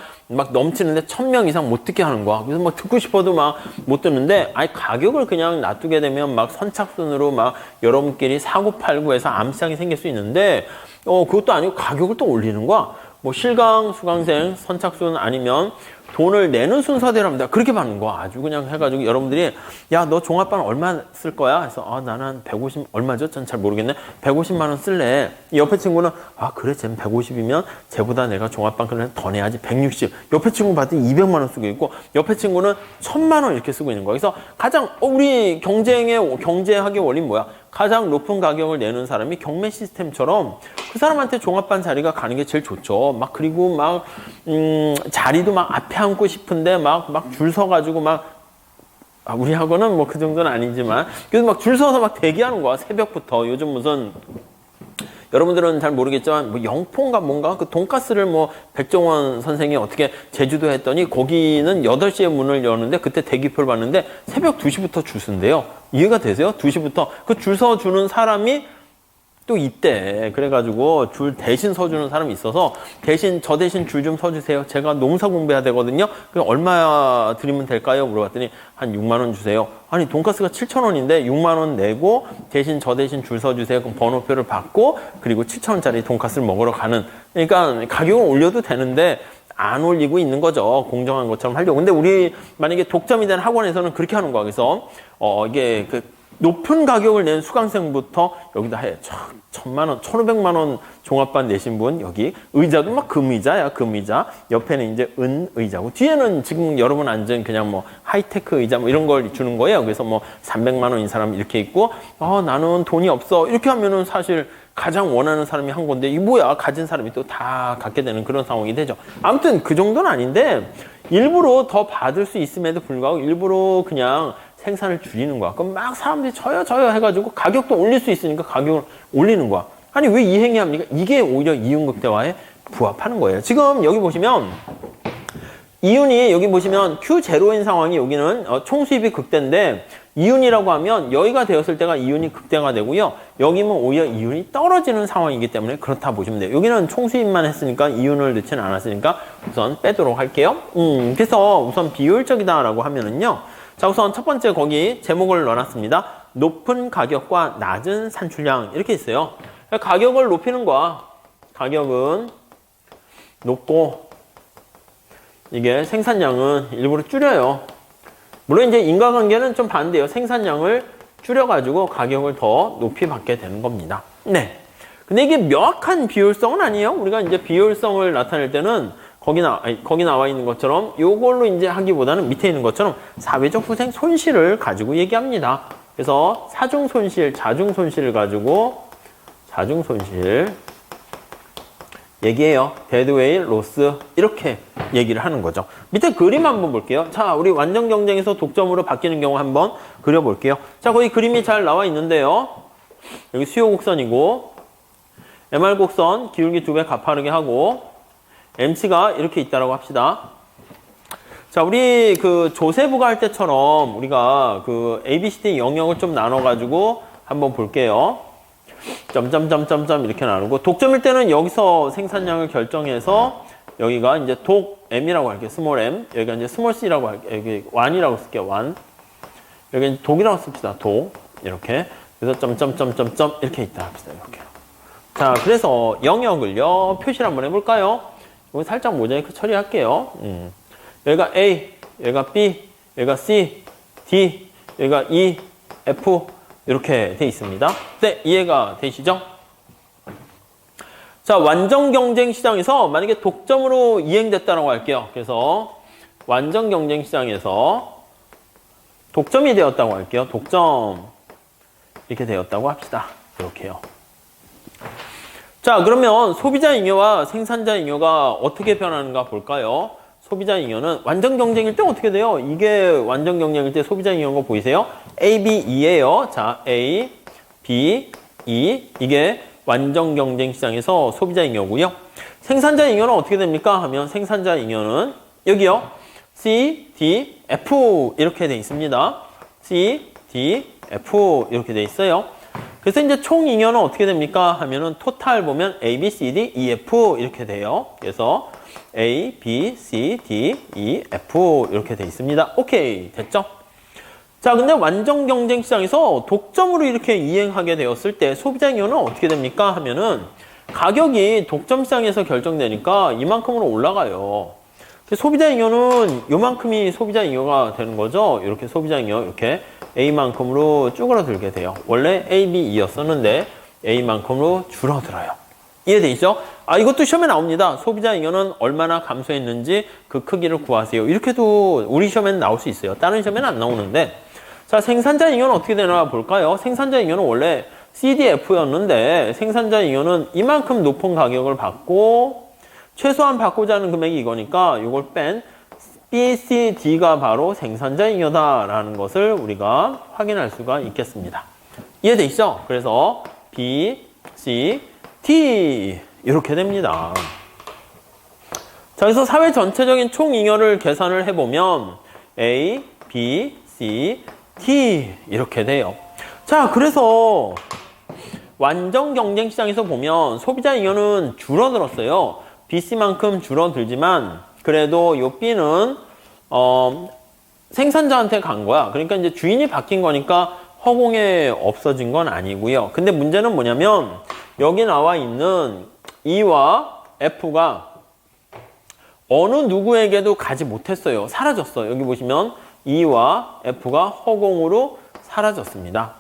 넘치는데 1000명 이상 못 듣게 하는 거야. 그래서 막 듣고 싶어도 막 못 듣는데, 아니, 가격을 그냥 놔두게 되면 막 선착순으로 막 여러분끼리 사고팔고 해서 암시장이 생길 수 있는데, 그것도 아니고 가격을 또 올리는 거야. 뭐 실강, 수강생, 선착순 아니면 돈을 내는 순서대로 합니다. 그렇게 받는 거 아주 그냥 해가지고 여러분들이 야, 너 종합반 얼마 쓸 거야? 그래서 나는 150 얼마죠? 전 잘 모르겠네. 150만 원 쓸래. 옆에 친구는 그래, 쟤는 150이면 쟤보다 내가 종합반 그래 더 내야지. 160. 옆에 친구 봤더니 200만 원 쓰고 있고 옆에 친구는 1000만 원 이렇게 쓰고 있는 거야. 그래서 가장 우리 경제학의 원리는 뭐야? 가장 높은 가격을 내는 사람이 경매 시스템처럼 그 사람한테 종합반 자리가 가는 게 제일 좋죠. 막 그리고 막 자리도 막 앞에 앉고 싶은데 막 줄 서가지고 우리 학원은 뭐 그 정도는 아니지만 그래서 막 줄 서서 막 대기하는 거야. 새벽부터. 요즘 무슨 여러분들은 잘 모르겠지만 뭐 영포인가 뭔가 그 돈가스를 뭐 백종원 선생이 어떻게 제주도에 했더니 거기는 8시에 문을 여는데 그때 대기표를 봤는데 새벽 2시부터 줄 쓴대요. 이해가 되세요? 2시부터 그 줄 서주는 사람이 또 있대. 그래가지고 줄 대신 서주는 사람이 있어서 저 대신 줄 좀 서주세요. 제가 농사 공부해야 되거든요. 그럼 얼마 드리면 될까요? 물어봤더니 한 6만 원 주세요. 아니 돈가스가 7,000원인데 6만 원 내고 대신 줄 서주세요. 그럼 번호표를 받고 그리고 7,000원짜리 돈가스를 먹으러 가는. 그러니까 가격을 올려도 되는데 안 올리고 있는 거죠. 공정한 것처럼 하려고. 근데 우리 만약에 독점이 된 학원에서는 그렇게 하는 거야. 그래서 이게 높은 가격을 낸 수강생부터 여기다 해. 1,000만 원, 1,500만 원 종합반 내신 분 여기 의자도 막 금의자야, 금의자. 옆에는 이제 은의자고 뒤에는 지금 여러분 앉은 그냥 뭐 하이테크 의자 뭐 이런 걸 주는 거예요. 그래서 뭐 300만 원인 사람 이렇게 있고 나는 돈이 없어. 이렇게 하면은 사실 가장 원하는 사람이 한 건데 이게 뭐야? 가진 사람이 또 다 갖게 되는 그런 상황이 되죠. 아무튼 그 정도는 아닌데 일부러 더 받을 수 있음에도 불구하고 일부러 그냥 생산을 줄이는 거야. 그럼 막 사람들이 저요 해가지고 가격도 올릴 수 있으니까 가격을 올리는 거야. 아니 왜 이 행위합니까? 이게 오히려 이윤극대화에 부합하는 거예요. 지금 여기 보시면 이윤이 여기 보시면 Q0인 상황이 여기는 총수입이 극대인데 이윤이라고 하면 여기가 되었을 때가 이윤이 극대가 되고요. 여기는 오히려 이윤이 떨어지는 상황이기 때문에 그렇다 보시면 돼요. 여기는 총수입만 했으니까 이윤을 넣지는 않았으니까 우선 빼도록 할게요. 그래서 우선 비효율적이다라고 하면은요. 자, 우선 첫 번째 거기 제목을 넣어놨습니다. 높은 가격과 낮은 산출량 이렇게 있어요. 가격을 높이는 거야. 가격은 높고 이게 생산량은 일부러 줄여요. 물론 이제 인과관계는 좀 반대예요. 생산량을 줄여가지고 가격을 더 높이 받게 되는 겁니다. 네. 근데 이게 명확한 비효율성은 아니에요. 우리가 이제 비효율성을 나타낼 때는 거기 나와 있는 것처럼 요걸로 이제 하기보다는 밑에 있는 것처럼 사회적 후생 손실을 가지고 얘기합니다. 그래서 사중 손실, 자중 손실을 가지고 자중 손실 얘기해요. 데드웨일, 로스 이렇게 얘기를 하는 거죠. 밑에 그림 한번 볼게요. 자, 우리 완전 경쟁에서 독점으로 바뀌는 경우 한번 그려볼게요. 자, 거기 그림이 잘 나와 있는데요. 여기 수요 곡선이고 MR 곡선 기울기 2배 가파르게 하고 MC가 이렇게 있다라고 합시다. 자, 우리 그 조세부가 할 때처럼 우리가 그 ABCD 영역을 좀 나눠가지고 한번 볼게요. 점점점점점 이렇게 나누고 독점일 때는 여기서 생산량을 결정해서 여기가 이제 독 M이라고 할게요. 스몰 M. 여기가 이제 스몰 C라고 할게요. 여기 완이라고 쓸게요. 완. 여기 독이라고 씁시다. 독. 이렇게. 그래서 점점점점점 이렇게 있다 합시다. 이렇게. 자, 그래서 영역을요. 표시를 한번 해볼까요? 이거 살짝 모자이크 처리할게요. 여기가 A, 여기가 B, 여기가 C, D, 여기가 E, F 이렇게 돼 있습니다. 네, 이해가 되시죠? 자, 완전 경쟁 시장에서 만약에 독점으로 이행됐다라고 할게요. 그래서 완전 경쟁 시장에서 독점이 되었다고 할게요. 독점 이렇게 되었다고 합시다. 이렇게요. 자, 그러면 소비자 잉여와 생산자 잉여가 어떻게 변하는가 볼까요? 소비자 잉여는 완전 경쟁일 때 어떻게 돼요? 이게 완전 경쟁일 때 소비자 잉여인 거 보이세요? A, B, E예요. 자, A, B, E 이게 완전 경쟁 시장에서 소비자 잉여고요. 생산자 잉여는 어떻게 됩니까? 하면 생산자 잉여는 여기요. C, D, F 이렇게 돼 있습니다. C, D, F 이렇게 돼 있어요. 그래서 이제 총 잉여는 어떻게 됩니까? 하면은 토탈 보면 A, B, C, D, E, F 이렇게 돼요. 그래서 A, B, C, D, E, F 이렇게 돼 있습니다. 오케이, 됐죠? 자, 근데 완전 경쟁 시장에서 독점으로 이렇게 이행하게 되었을 때 소비자 잉여는 어떻게 됩니까? 하면은 가격이 독점 시장에서 결정되니까 이만큼으로 올라가요. 소비자 잉여는 요만큼이 소비자 잉여가 되는 거죠. 이렇게 소비자 잉여 이렇게 A만큼으로 쭈그러들게 돼요. 원래 A, B, E였었는데 A만큼으로 줄어들어요. 이해되시죠? 아, 이것도 시험에 나옵니다. 소비자 잉여는 얼마나 감소했는지 그 크기를 구하세요. 이렇게도 우리 시험에는 나올 수 있어요. 다른 시험에는 안 나오는데. 자, 생산자 잉여는 어떻게 되나 볼까요? 생산자 잉여는 원래 CDF였는데 생산자 잉여는 이만큼 높은 가격을 받고 최소한 받고자 하는 금액이 이거니까 이걸 뺀 B, C, D가 바로 생산자 잉여다라는 것을 우리가 확인할 수가 있겠습니다. 이해되시죠? 그래서 B, C, D 이렇게 됩니다. 자, 그래서 사회 전체적인 총 잉여를 계산을 해보면 A, B, C, D 이렇게 돼요. 자, 그래서 완전 경쟁 시장에서 보면 소비자 잉여는 줄어들었어요. BC만큼 줄어들지만 그래도 요 B는 생산자한테 간 거야. 그러니까 이제 주인이 바뀐 거니까 허공에 없어진 건 아니고요. 근데 문제는 뭐냐면 여기 나와 있는 E와 F가 어느 누구에게도 가지 못했어요. 사라졌어요. 여기 보시면 E와 F가 허공으로 사라졌습니다.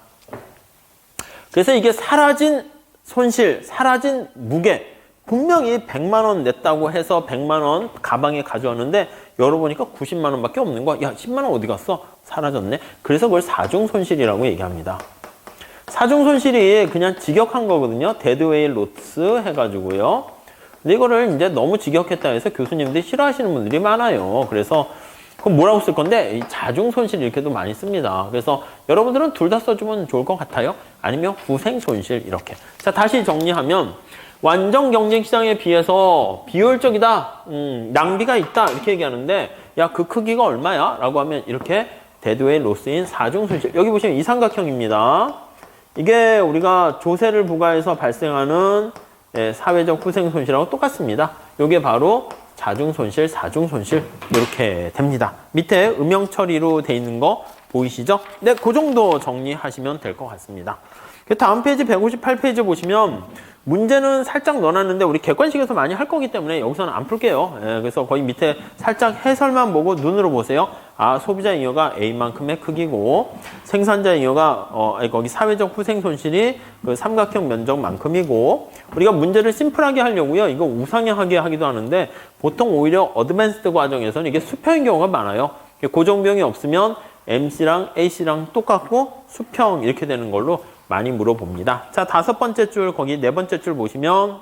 그래서 이게 사라진 손실, 사라진 무게, 분명히 100만 원 냈다고 해서 100만 원 가방에 가져왔는데 열어보니까 90만 원밖에 없는 거야. 야, 10만 원 어디 갔어? 사라졌네. 그래서 그걸 사중 손실이라고 얘기합니다. 사중 손실이 그냥 직역한 거거든요. 데드웨일 로스 해가지고요. 근데 이거를 이제 너무 직역했다 해서 교수님들이 싫어하시는 분들이 많아요. 그래서 그럼 뭐라고 쓸 건데? 이 자중 손실 이렇게도 많이 씁니다. 그래서 여러분들은 둘 다 써주면 좋을 것 같아요. 아니면 후생 손실 이렇게. 자, 다시 정리하면 완전 경쟁 시장에 비해서 비효율적이다, 낭비가 있다 이렇게 얘기하는데 야, 그 크기가 얼마야? 라고 하면 이렇게 데드웨일 로스인 사중 손실. 여기 보시면 이 삼각형입니다. 이게 우리가 조세를 부과해서 발생하는 사회적 후생 손실하고 똑같습니다. 이게 바로 자중 손실, 사중 손실 이렇게 됩니다. 밑에 음영 처리로 돼 있는 거 보이시죠? 네, 그 정도 정리하시면 될 것 같습니다. 다음 페이지 158페이지 보시면 문제는 살짝 넣어놨는데 우리 객관식에서 많이 할 거기 때문에 여기서는 안 풀게요. 그래서 거기 밑에 살짝 해설만 보고 눈으로 보세요. 아, 소비자 잉여가 A만큼의 크기고 생산자 잉여가 거기 사회적 후생 손실이 그 삼각형 면적만큼이고 우리가 문제를 심플하게 하려고요. 이거 우상향하게 하기도 하는데 보통 오히려 어드밴스드 과정에서는 이게 수평인 경우가 많아요. 고정비용이 없으면 MC랑 AC랑 똑같고 수평 이렇게 되는 걸로 많이 물어봅니다. 자, 5번째 줄, 거기 4번째 줄 보시면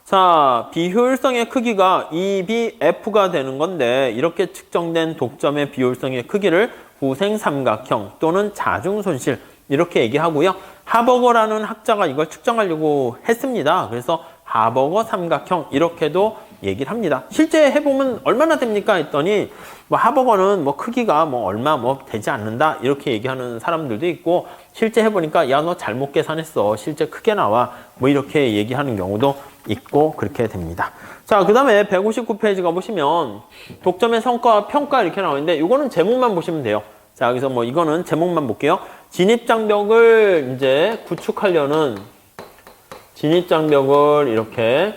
자, 비효율성의 크기가 2BF가 되는 건데 이렇게 측정된 독점의 비효율성의 크기를 후생삼각형 또는 자중손실 이렇게 얘기하고요. 하버거라는 학자가 이걸 측정하려고 했습니다. 그래서 하버거 삼각형 이렇게도 얘기를 합니다. 실제 해보면 얼마나 됩니까? 했더니 뭐 하버거는 뭐 크기가 뭐 얼마 뭐 되지 않는다 이렇게 얘기하는 사람들도 있고 실제 해보니까 야 너 잘못 계산했어 실제 크게 나와 뭐 이렇게 얘기하는 경우도 있고 그렇게 됩니다. 자, 그 다음에 159페이지 가보시면 독점의 성과 평가 이렇게 나오는데 이거는 제목만 보시면 돼요. 자, 여기서 뭐 이거는 제목만 볼게요. 진입장벽을 이제 구축하려는 진입장벽을 이렇게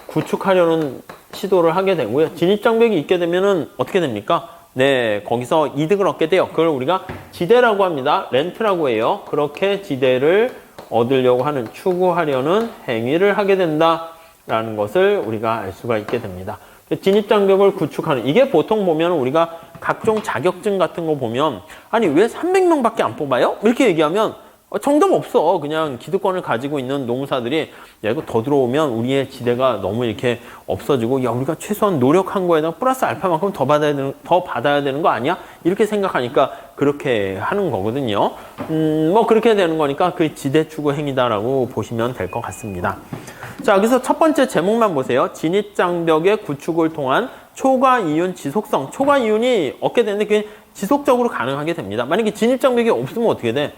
구축하려는 시도를 하게 되고요. 진입장벽이 있게 되면은 어떻게 됩니까? 네, 거기서 이득을 얻게 돼요. 그걸 우리가 지대라고 합니다. 렌트라고 해요. 그렇게 지대를 얻으려고 하는, 추구하려는 행위를 하게 된다라는 것을 우리가 알 수가 있게 됩니다. 진입장벽을 구축하는, 이게 보통 보면 우리가 각종 자격증 같은 거 보면 아니 왜 300명밖에 안 뽑아요? 이렇게 얘기하면 정답 없어. 그냥 기득권을 가지고 있는 노무사들이 야 이거 더 들어오면 우리의 지대가 너무 이렇게 없어지고 야 우리가 최소한 노력한 거에다가 플러스 알파만큼 더 받아야 되는 거 아니야? 이렇게 생각하니까 그렇게 하는 거거든요. 뭐 그렇게 되는 거니까 그 지대 추구 행위다라고 보시면 될 것 같습니다. 자, 여기서 첫 번째 제목만 보세요. 진입장벽의 구축을 통한 초과 이윤 지속성. 초과 이윤이 얻게 되는데 그게 지속적으로 가능하게 됩니다. 만약에 진입장벽이 없으면 어떻게 돼?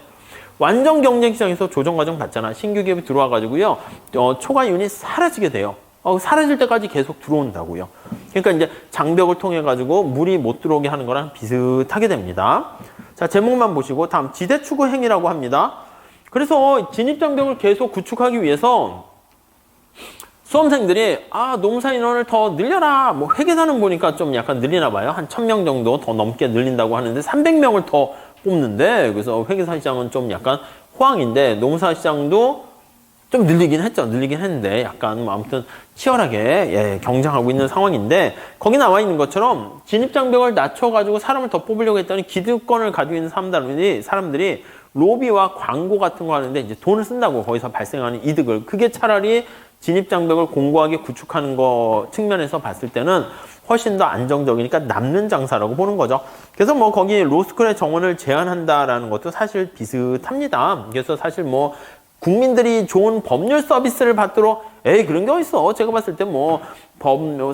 완전 경쟁 시장에서 조정 과정 받잖아. 신규 기업이 들어와 가지고요. 초과 이윤이 사라지게 돼요. 사라질 때까지 계속 들어온다고요. 그러니까 이제 장벽을 통해 가지고 물이 못 들어오게 하는 거랑 비슷하게 됩니다. 자, 제목만 보시고 다음 지대 추구 행위라고 합니다. 그래서 진입장벽을 계속 구축하기 위해서 수험생들이 노무사 인원을 더 늘려라. 뭐 회계사는 보니까 좀 약간 늘리나 봐요. 한 1000명 정도 더 넘게 늘린다고 하는데 300명을 더 뽑는데 그래서 회계사 시장은 좀 약간 호황인데 노무사 시장도 좀 늘리긴 했는데 약간 뭐 아무튼 치열하게 경쟁하고 있는 상황인데 거기 나와 있는 것처럼 진입장벽을 낮춰가지고 사람을 더 뽑으려고 했더니 기득권을 가지고 있는 사람들이 로비와 광고 같은 거 하는데 이제 돈을 쓴다고 거기서 발생하는 이득을 그게 차라리 진입장벽을 공고하게 구축하는 거 측면에서 봤을 때는 훨씬 더 안정적이니까 남는 장사라고 보는 거죠. 그래서 뭐 거기 로스쿨의 정원을 제한한다라는 것도 사실 비슷합니다. 그래서 사실 뭐 국민들이 좋은 법률 서비스를 받도록 그런 게 어딨어. 제가 봤을 때 뭐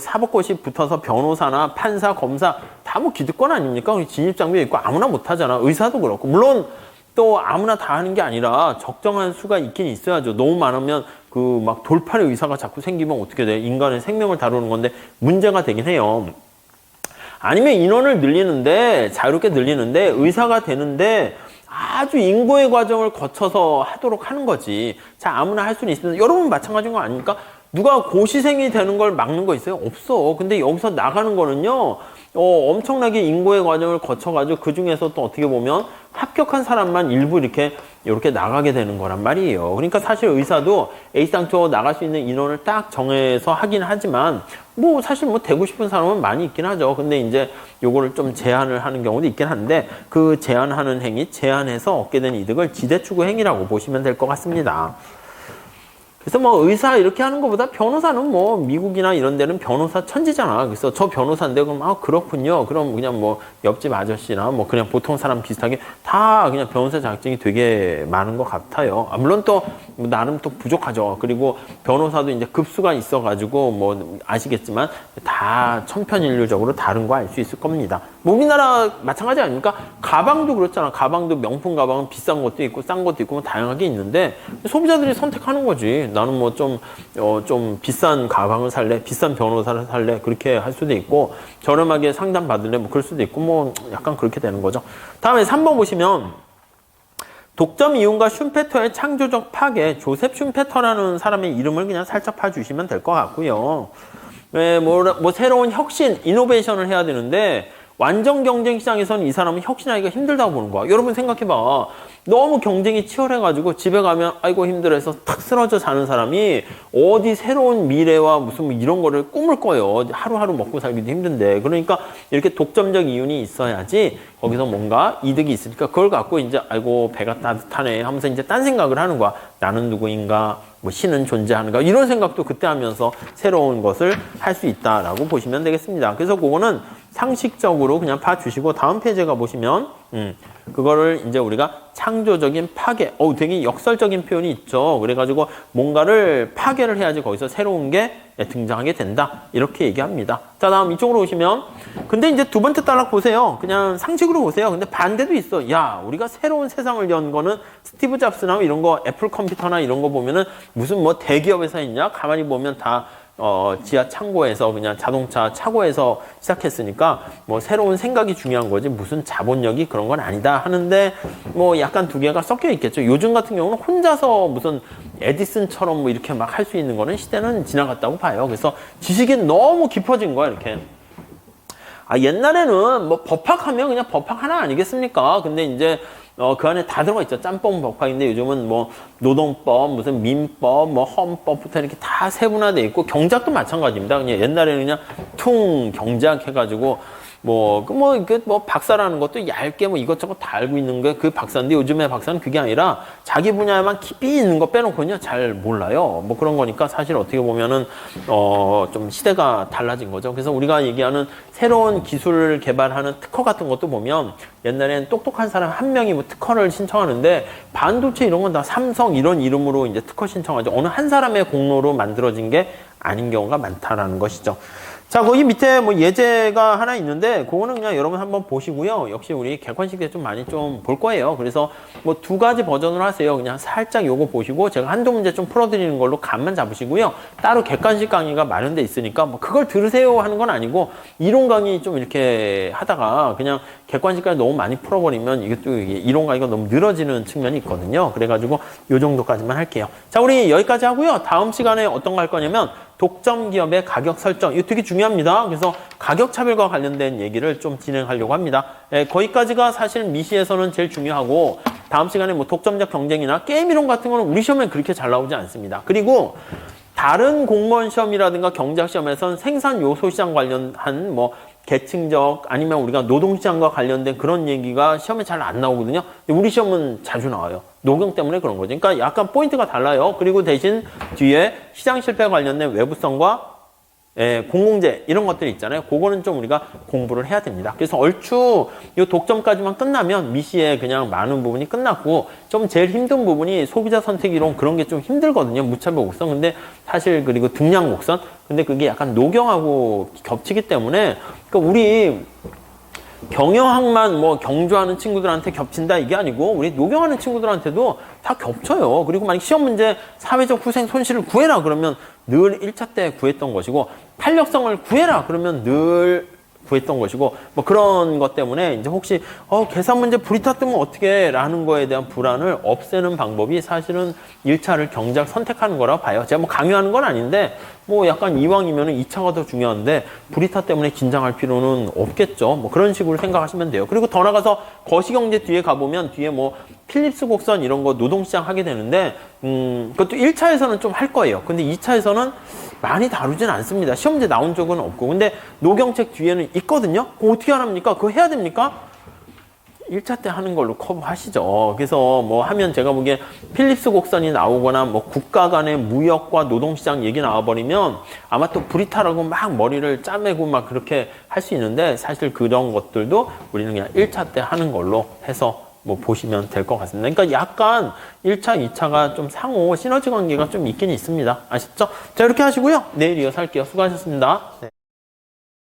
사법고시 붙어서 변호사나 판사, 검사 다 뭐 기득권 아닙니까? 진입장벽이 있고 아무나 못하잖아. 의사도 그렇고. 물론 또 아무나 다 하는 게 아니라 적정한 수가 있긴 있어야죠. 너무 많으면 그 막 돌팔의 의사가 자꾸 생기면 어떻게 돼? 인간의 생명을 다루는 건데 문제가 되긴 해요. 아니면 인원을 늘리는데 자유롭게 늘리는데 의사가 되는데 아주 인고의 과정을 거쳐서 하도록 하는 거지. 자, 아무나 할 수는 있습니다. 여러분 마찬가지인 거 아닙니까? 누가 고시생이 되는 걸 막는 거 있어요? 없어. 근데 여기서 나가는 거는요. 엄청나게 인고의 과정을 거쳐가지고 그 중에서 또 어떻게 보면 합격한 사람만 일부 이렇게 나가게 되는 거란 말이에요. 그러니까 사실 의사도 A상투어 나갈 수 있는 인원을 딱 정해서 하긴 하지만 뭐 사실 뭐 되고 싶은 사람은 많이 있긴 하죠. 근데 이제 요거를 좀 제한을 하는 경우도 있긴 한데 그 제한하는 행위, 제한해서 얻게 된 이득을 지대추구 행위라고 보시면 될 것 같습니다. 그래서 뭐 의사 이렇게 하는 것보다 변호사는 뭐 미국이나 이런 데는 변호사 천지잖아. 그래서 저 변호사인데 그럼 그렇군요. 그럼 그냥 뭐 옆집 아저씨나 뭐 그냥 보통 사람 비슷하게 다 그냥 변호사 자격증이 되게 많은 것 같아요. 물론 또 나름 또 부족하죠. 그리고 변호사도 이제 급수가 있어가지고 뭐 아시겠지만 다 천편일률적으로 다른 거 알 수 있을 겁니다. 뭐 우리나라 마찬가지 아닙니까? 가방도 그렇잖아. 가방도 명품 가방은 비싼 것도 있고 싼 것도 있고 뭐 다양하게 있는데 소비자들이 선택하는 거지. 나는 뭐 좀 비싼 가방을 살래, 비싼 변호사를 살래, 그렇게 할 수도 있고, 저렴하게 상담 받을래, 뭐 그럴 수도 있고, 뭐 약간 그렇게 되는 거죠. 다음에 3번 보시면, 독점 이윤과 슌페터의 창조적 파괴, 조셉 슌페터라는 사람의 이름을 그냥 살짝 봐주시면 될 것 같고요. 뭐 새로운 혁신, 이노베이션을 해야 되는데, 완전 경쟁 시장에서는 이 사람은 혁신하기가 힘들다고 보는 거야. 여러분 생각해봐. 너무 경쟁이 치열해가지고 집에 가면 아이고 힘들어서 탁 쓰러져 자는 사람이 어디 새로운 미래와 무슨 뭐 이런 거를 꿈을 꿔요. 하루하루 먹고 살기도 힘든데. 그러니까 이렇게 독점적 이윤이 있어야지 거기서 뭔가 이득이 있으니까 그걸 갖고 이제 아이고 배가 따뜻하네 하면서 이제 딴 생각을 하는 거야. 나는 누구인가? 뭐 신은 존재하는가 이런 생각도 그때 하면서 새로운 것을 할 수 있다라고 보시면 되겠습니다. 그래서 그거는 상식적으로 그냥 봐주시고 다음 페이지에 가보시면 그거를 이제 우리가 창조적인 파괴, 되게 역설적인 표현이 있죠. 그래가지고 뭔가를 파괴를 해야지 거기서 새로운 게 등장하게 된다. 이렇게 얘기합니다. 자, 다음 이쪽으로 오시면 근데 이제 두 번째 단락 보세요. 그냥 상식으로 보세요. 근데 반대도 있어. 야, 우리가 새로운 세상을 연 거는 스티브 잡스나 이런 거 애플 컴퓨터나 이런 거 보면은 무슨 뭐 대기업에서 했냐? 가만히 보면 다 지하 창고에서 그냥 자동차 차고에서 시작했으니까 뭐 새로운 생각이 중요한 거지 무슨 자본력이 그런 건 아니다 하는데 뭐 약간 두 개가 섞여 있겠죠. 요즘 같은 경우는 혼자서 무슨 에디슨처럼 뭐 이렇게 막 할 수 있는 거는 시대는 지나갔다고 봐요. 그래서 지식이 너무 깊어진 거야 이렇게. 옛날에는 뭐 법학하면 그냥 법학 하나 아니겠습니까? 근데 이제 그 안에 다 들어가 있죠. 짬뽕 법학인데 요즘은 뭐 노동법, 무슨 민법, 뭐 헌법부터 이렇게 다 세분화돼 있고 경작도 마찬가지입니다. 그냥 옛날에는 그냥 퉁 경작 해가지고 뭐 박사라는 것도 얇게 뭐 이것저것 다 알고 있는 게 그 박사인데 요즘에 박사는 그게 아니라 자기 분야에만 깊이 있는 거 빼놓고는요 잘 몰라요. 뭐 그런 거니까 사실 어떻게 보면은 좀 시대가 달라진 거죠. 그래서 우리가 얘기하는 새로운 기술을 개발하는 특허 같은 것도 보면 옛날엔 똑똑한 사람 한 명이 뭐 특허를 신청하는데 반도체 이런 건 다 삼성 이런 이름으로 이제 특허 신청하죠. 어느 한 사람의 공로로 만들어진 게 아닌 경우가 많다라는 것이죠. 자, 거기 밑에 뭐 예제가 하나 있는데 그거는 그냥 여러분 한번 보시고요. 역시 우리 객관식에 좀 많이 좀 볼 거예요. 그래서 뭐 두 가지 버전으로 하세요. 그냥 살짝 요거 보시고 제가 한두 문제 좀 풀어드리는 걸로 감만 잡으시고요. 따로 객관식 강의가 많은 데 있으니까 뭐 그걸 들으세요 하는 건 아니고 이론 강의 좀 이렇게 하다가 그냥 객관식까지 너무 많이 풀어버리면 이것도 이론 강의가 너무 늘어지는 측면이 있거든요. 그래가지고 요 정도까지만 할게요. 자, 우리 여기까지 하고요. 다음 시간에 어떤 거 할 거냐면 독점 기업의 가격 설정, 이거 되게 중요합니다. 그래서 가격 차별과 관련된 얘기를 좀 진행하려고 합니다. 거기까지가 사실 미시에서는 제일 중요하고 다음 시간에 뭐 독점적 경쟁이나 게임 이론 같은 거는 우리 시험에 그렇게 잘 나오지 않습니다. 그리고 다른 공무원 시험이라든가 경작 시험에서는 생산 요소 시장 관련한 뭐 계층적 아니면 우리가 노동시장과 관련된 그런 얘기가 시험에 잘 안 나오거든요. 우리 시험은 자주 나와요. 노경 때문에 그런 거죠. 그러니까 약간 포인트가 달라요. 그리고 대신 뒤에 시장 실패 관련된 외부성과 공공재 이런 것들이 있잖아요. 그거는 좀 우리가 공부를 해야 됩니다. 그래서 얼추 이 독점까지만 끝나면 미시에 그냥 많은 부분이 끝났고 좀 제일 힘든 부분이 소비자 선택 이론 그런 게 좀 힘들거든요. 무차별 곡선. 근데 사실 그리고 등량 곡선. 근데 그게 약간 노경하고 겹치기 때문에 그러니까 우리 경영학만 뭐 경주하는 친구들한테 겹친다 이게 아니고 우리 노경하는 친구들한테도 다 겹쳐요. 그리고 만약 시험 문제 사회적 후생 손실을 구해라 그러면 늘 1차 때 구했던 것이고 탄력성을 구해라 그러면 늘 구했던 것이고 뭐 그런 것 때문에 이제 혹시 계산 문제 불이타 뜨면 어떻게 라는 거에 대한 불안을 없애는 방법이 사실은 1차를 경작 선택하는 거라고 봐요. 제가 뭐 강요하는 건 아닌데 뭐 약간 이왕이면은 2차가 더 중요한데 불이타 때문에 긴장할 필요는 없겠죠. 뭐 그런 식으로 생각하시면 돼요. 그리고 더 나가서 거시경제 뒤에 가보면 뒤에 뭐 필립스 곡선 이런 거 노동시장 하게 되는데 그것도 1차에서는 좀 할 거예요. 근데 2차에서는 많이 다루진 않습니다. 시험 문제 나온 적은 없고. 근데 노경책 뒤에는 있거든요. 그거 어떻게 하랍니까? 그거 해야 됩니까? 1차 때 하는 걸로 커버하시죠. 그래서 뭐 하면 제가 보기에 필립스 곡선이 나오거나 뭐 국가 간의 무역과 노동시장 얘기 나와버리면 아마 또 브리타라고 막 머리를 짜매고 막 그렇게 할 수 있는데 사실 그런 것들도 우리는 그냥 1차 때 하는 걸로 해서 뭐 보시면 될 것 같습니다. 그러니까 약간 1차, 2차가 좀 상호 시너지 관계가 좀 있긴 있습니다. 아셨죠? 자, 이렇게 하시고요. 내일 이어서 할게요. 수고하셨습니다. 네.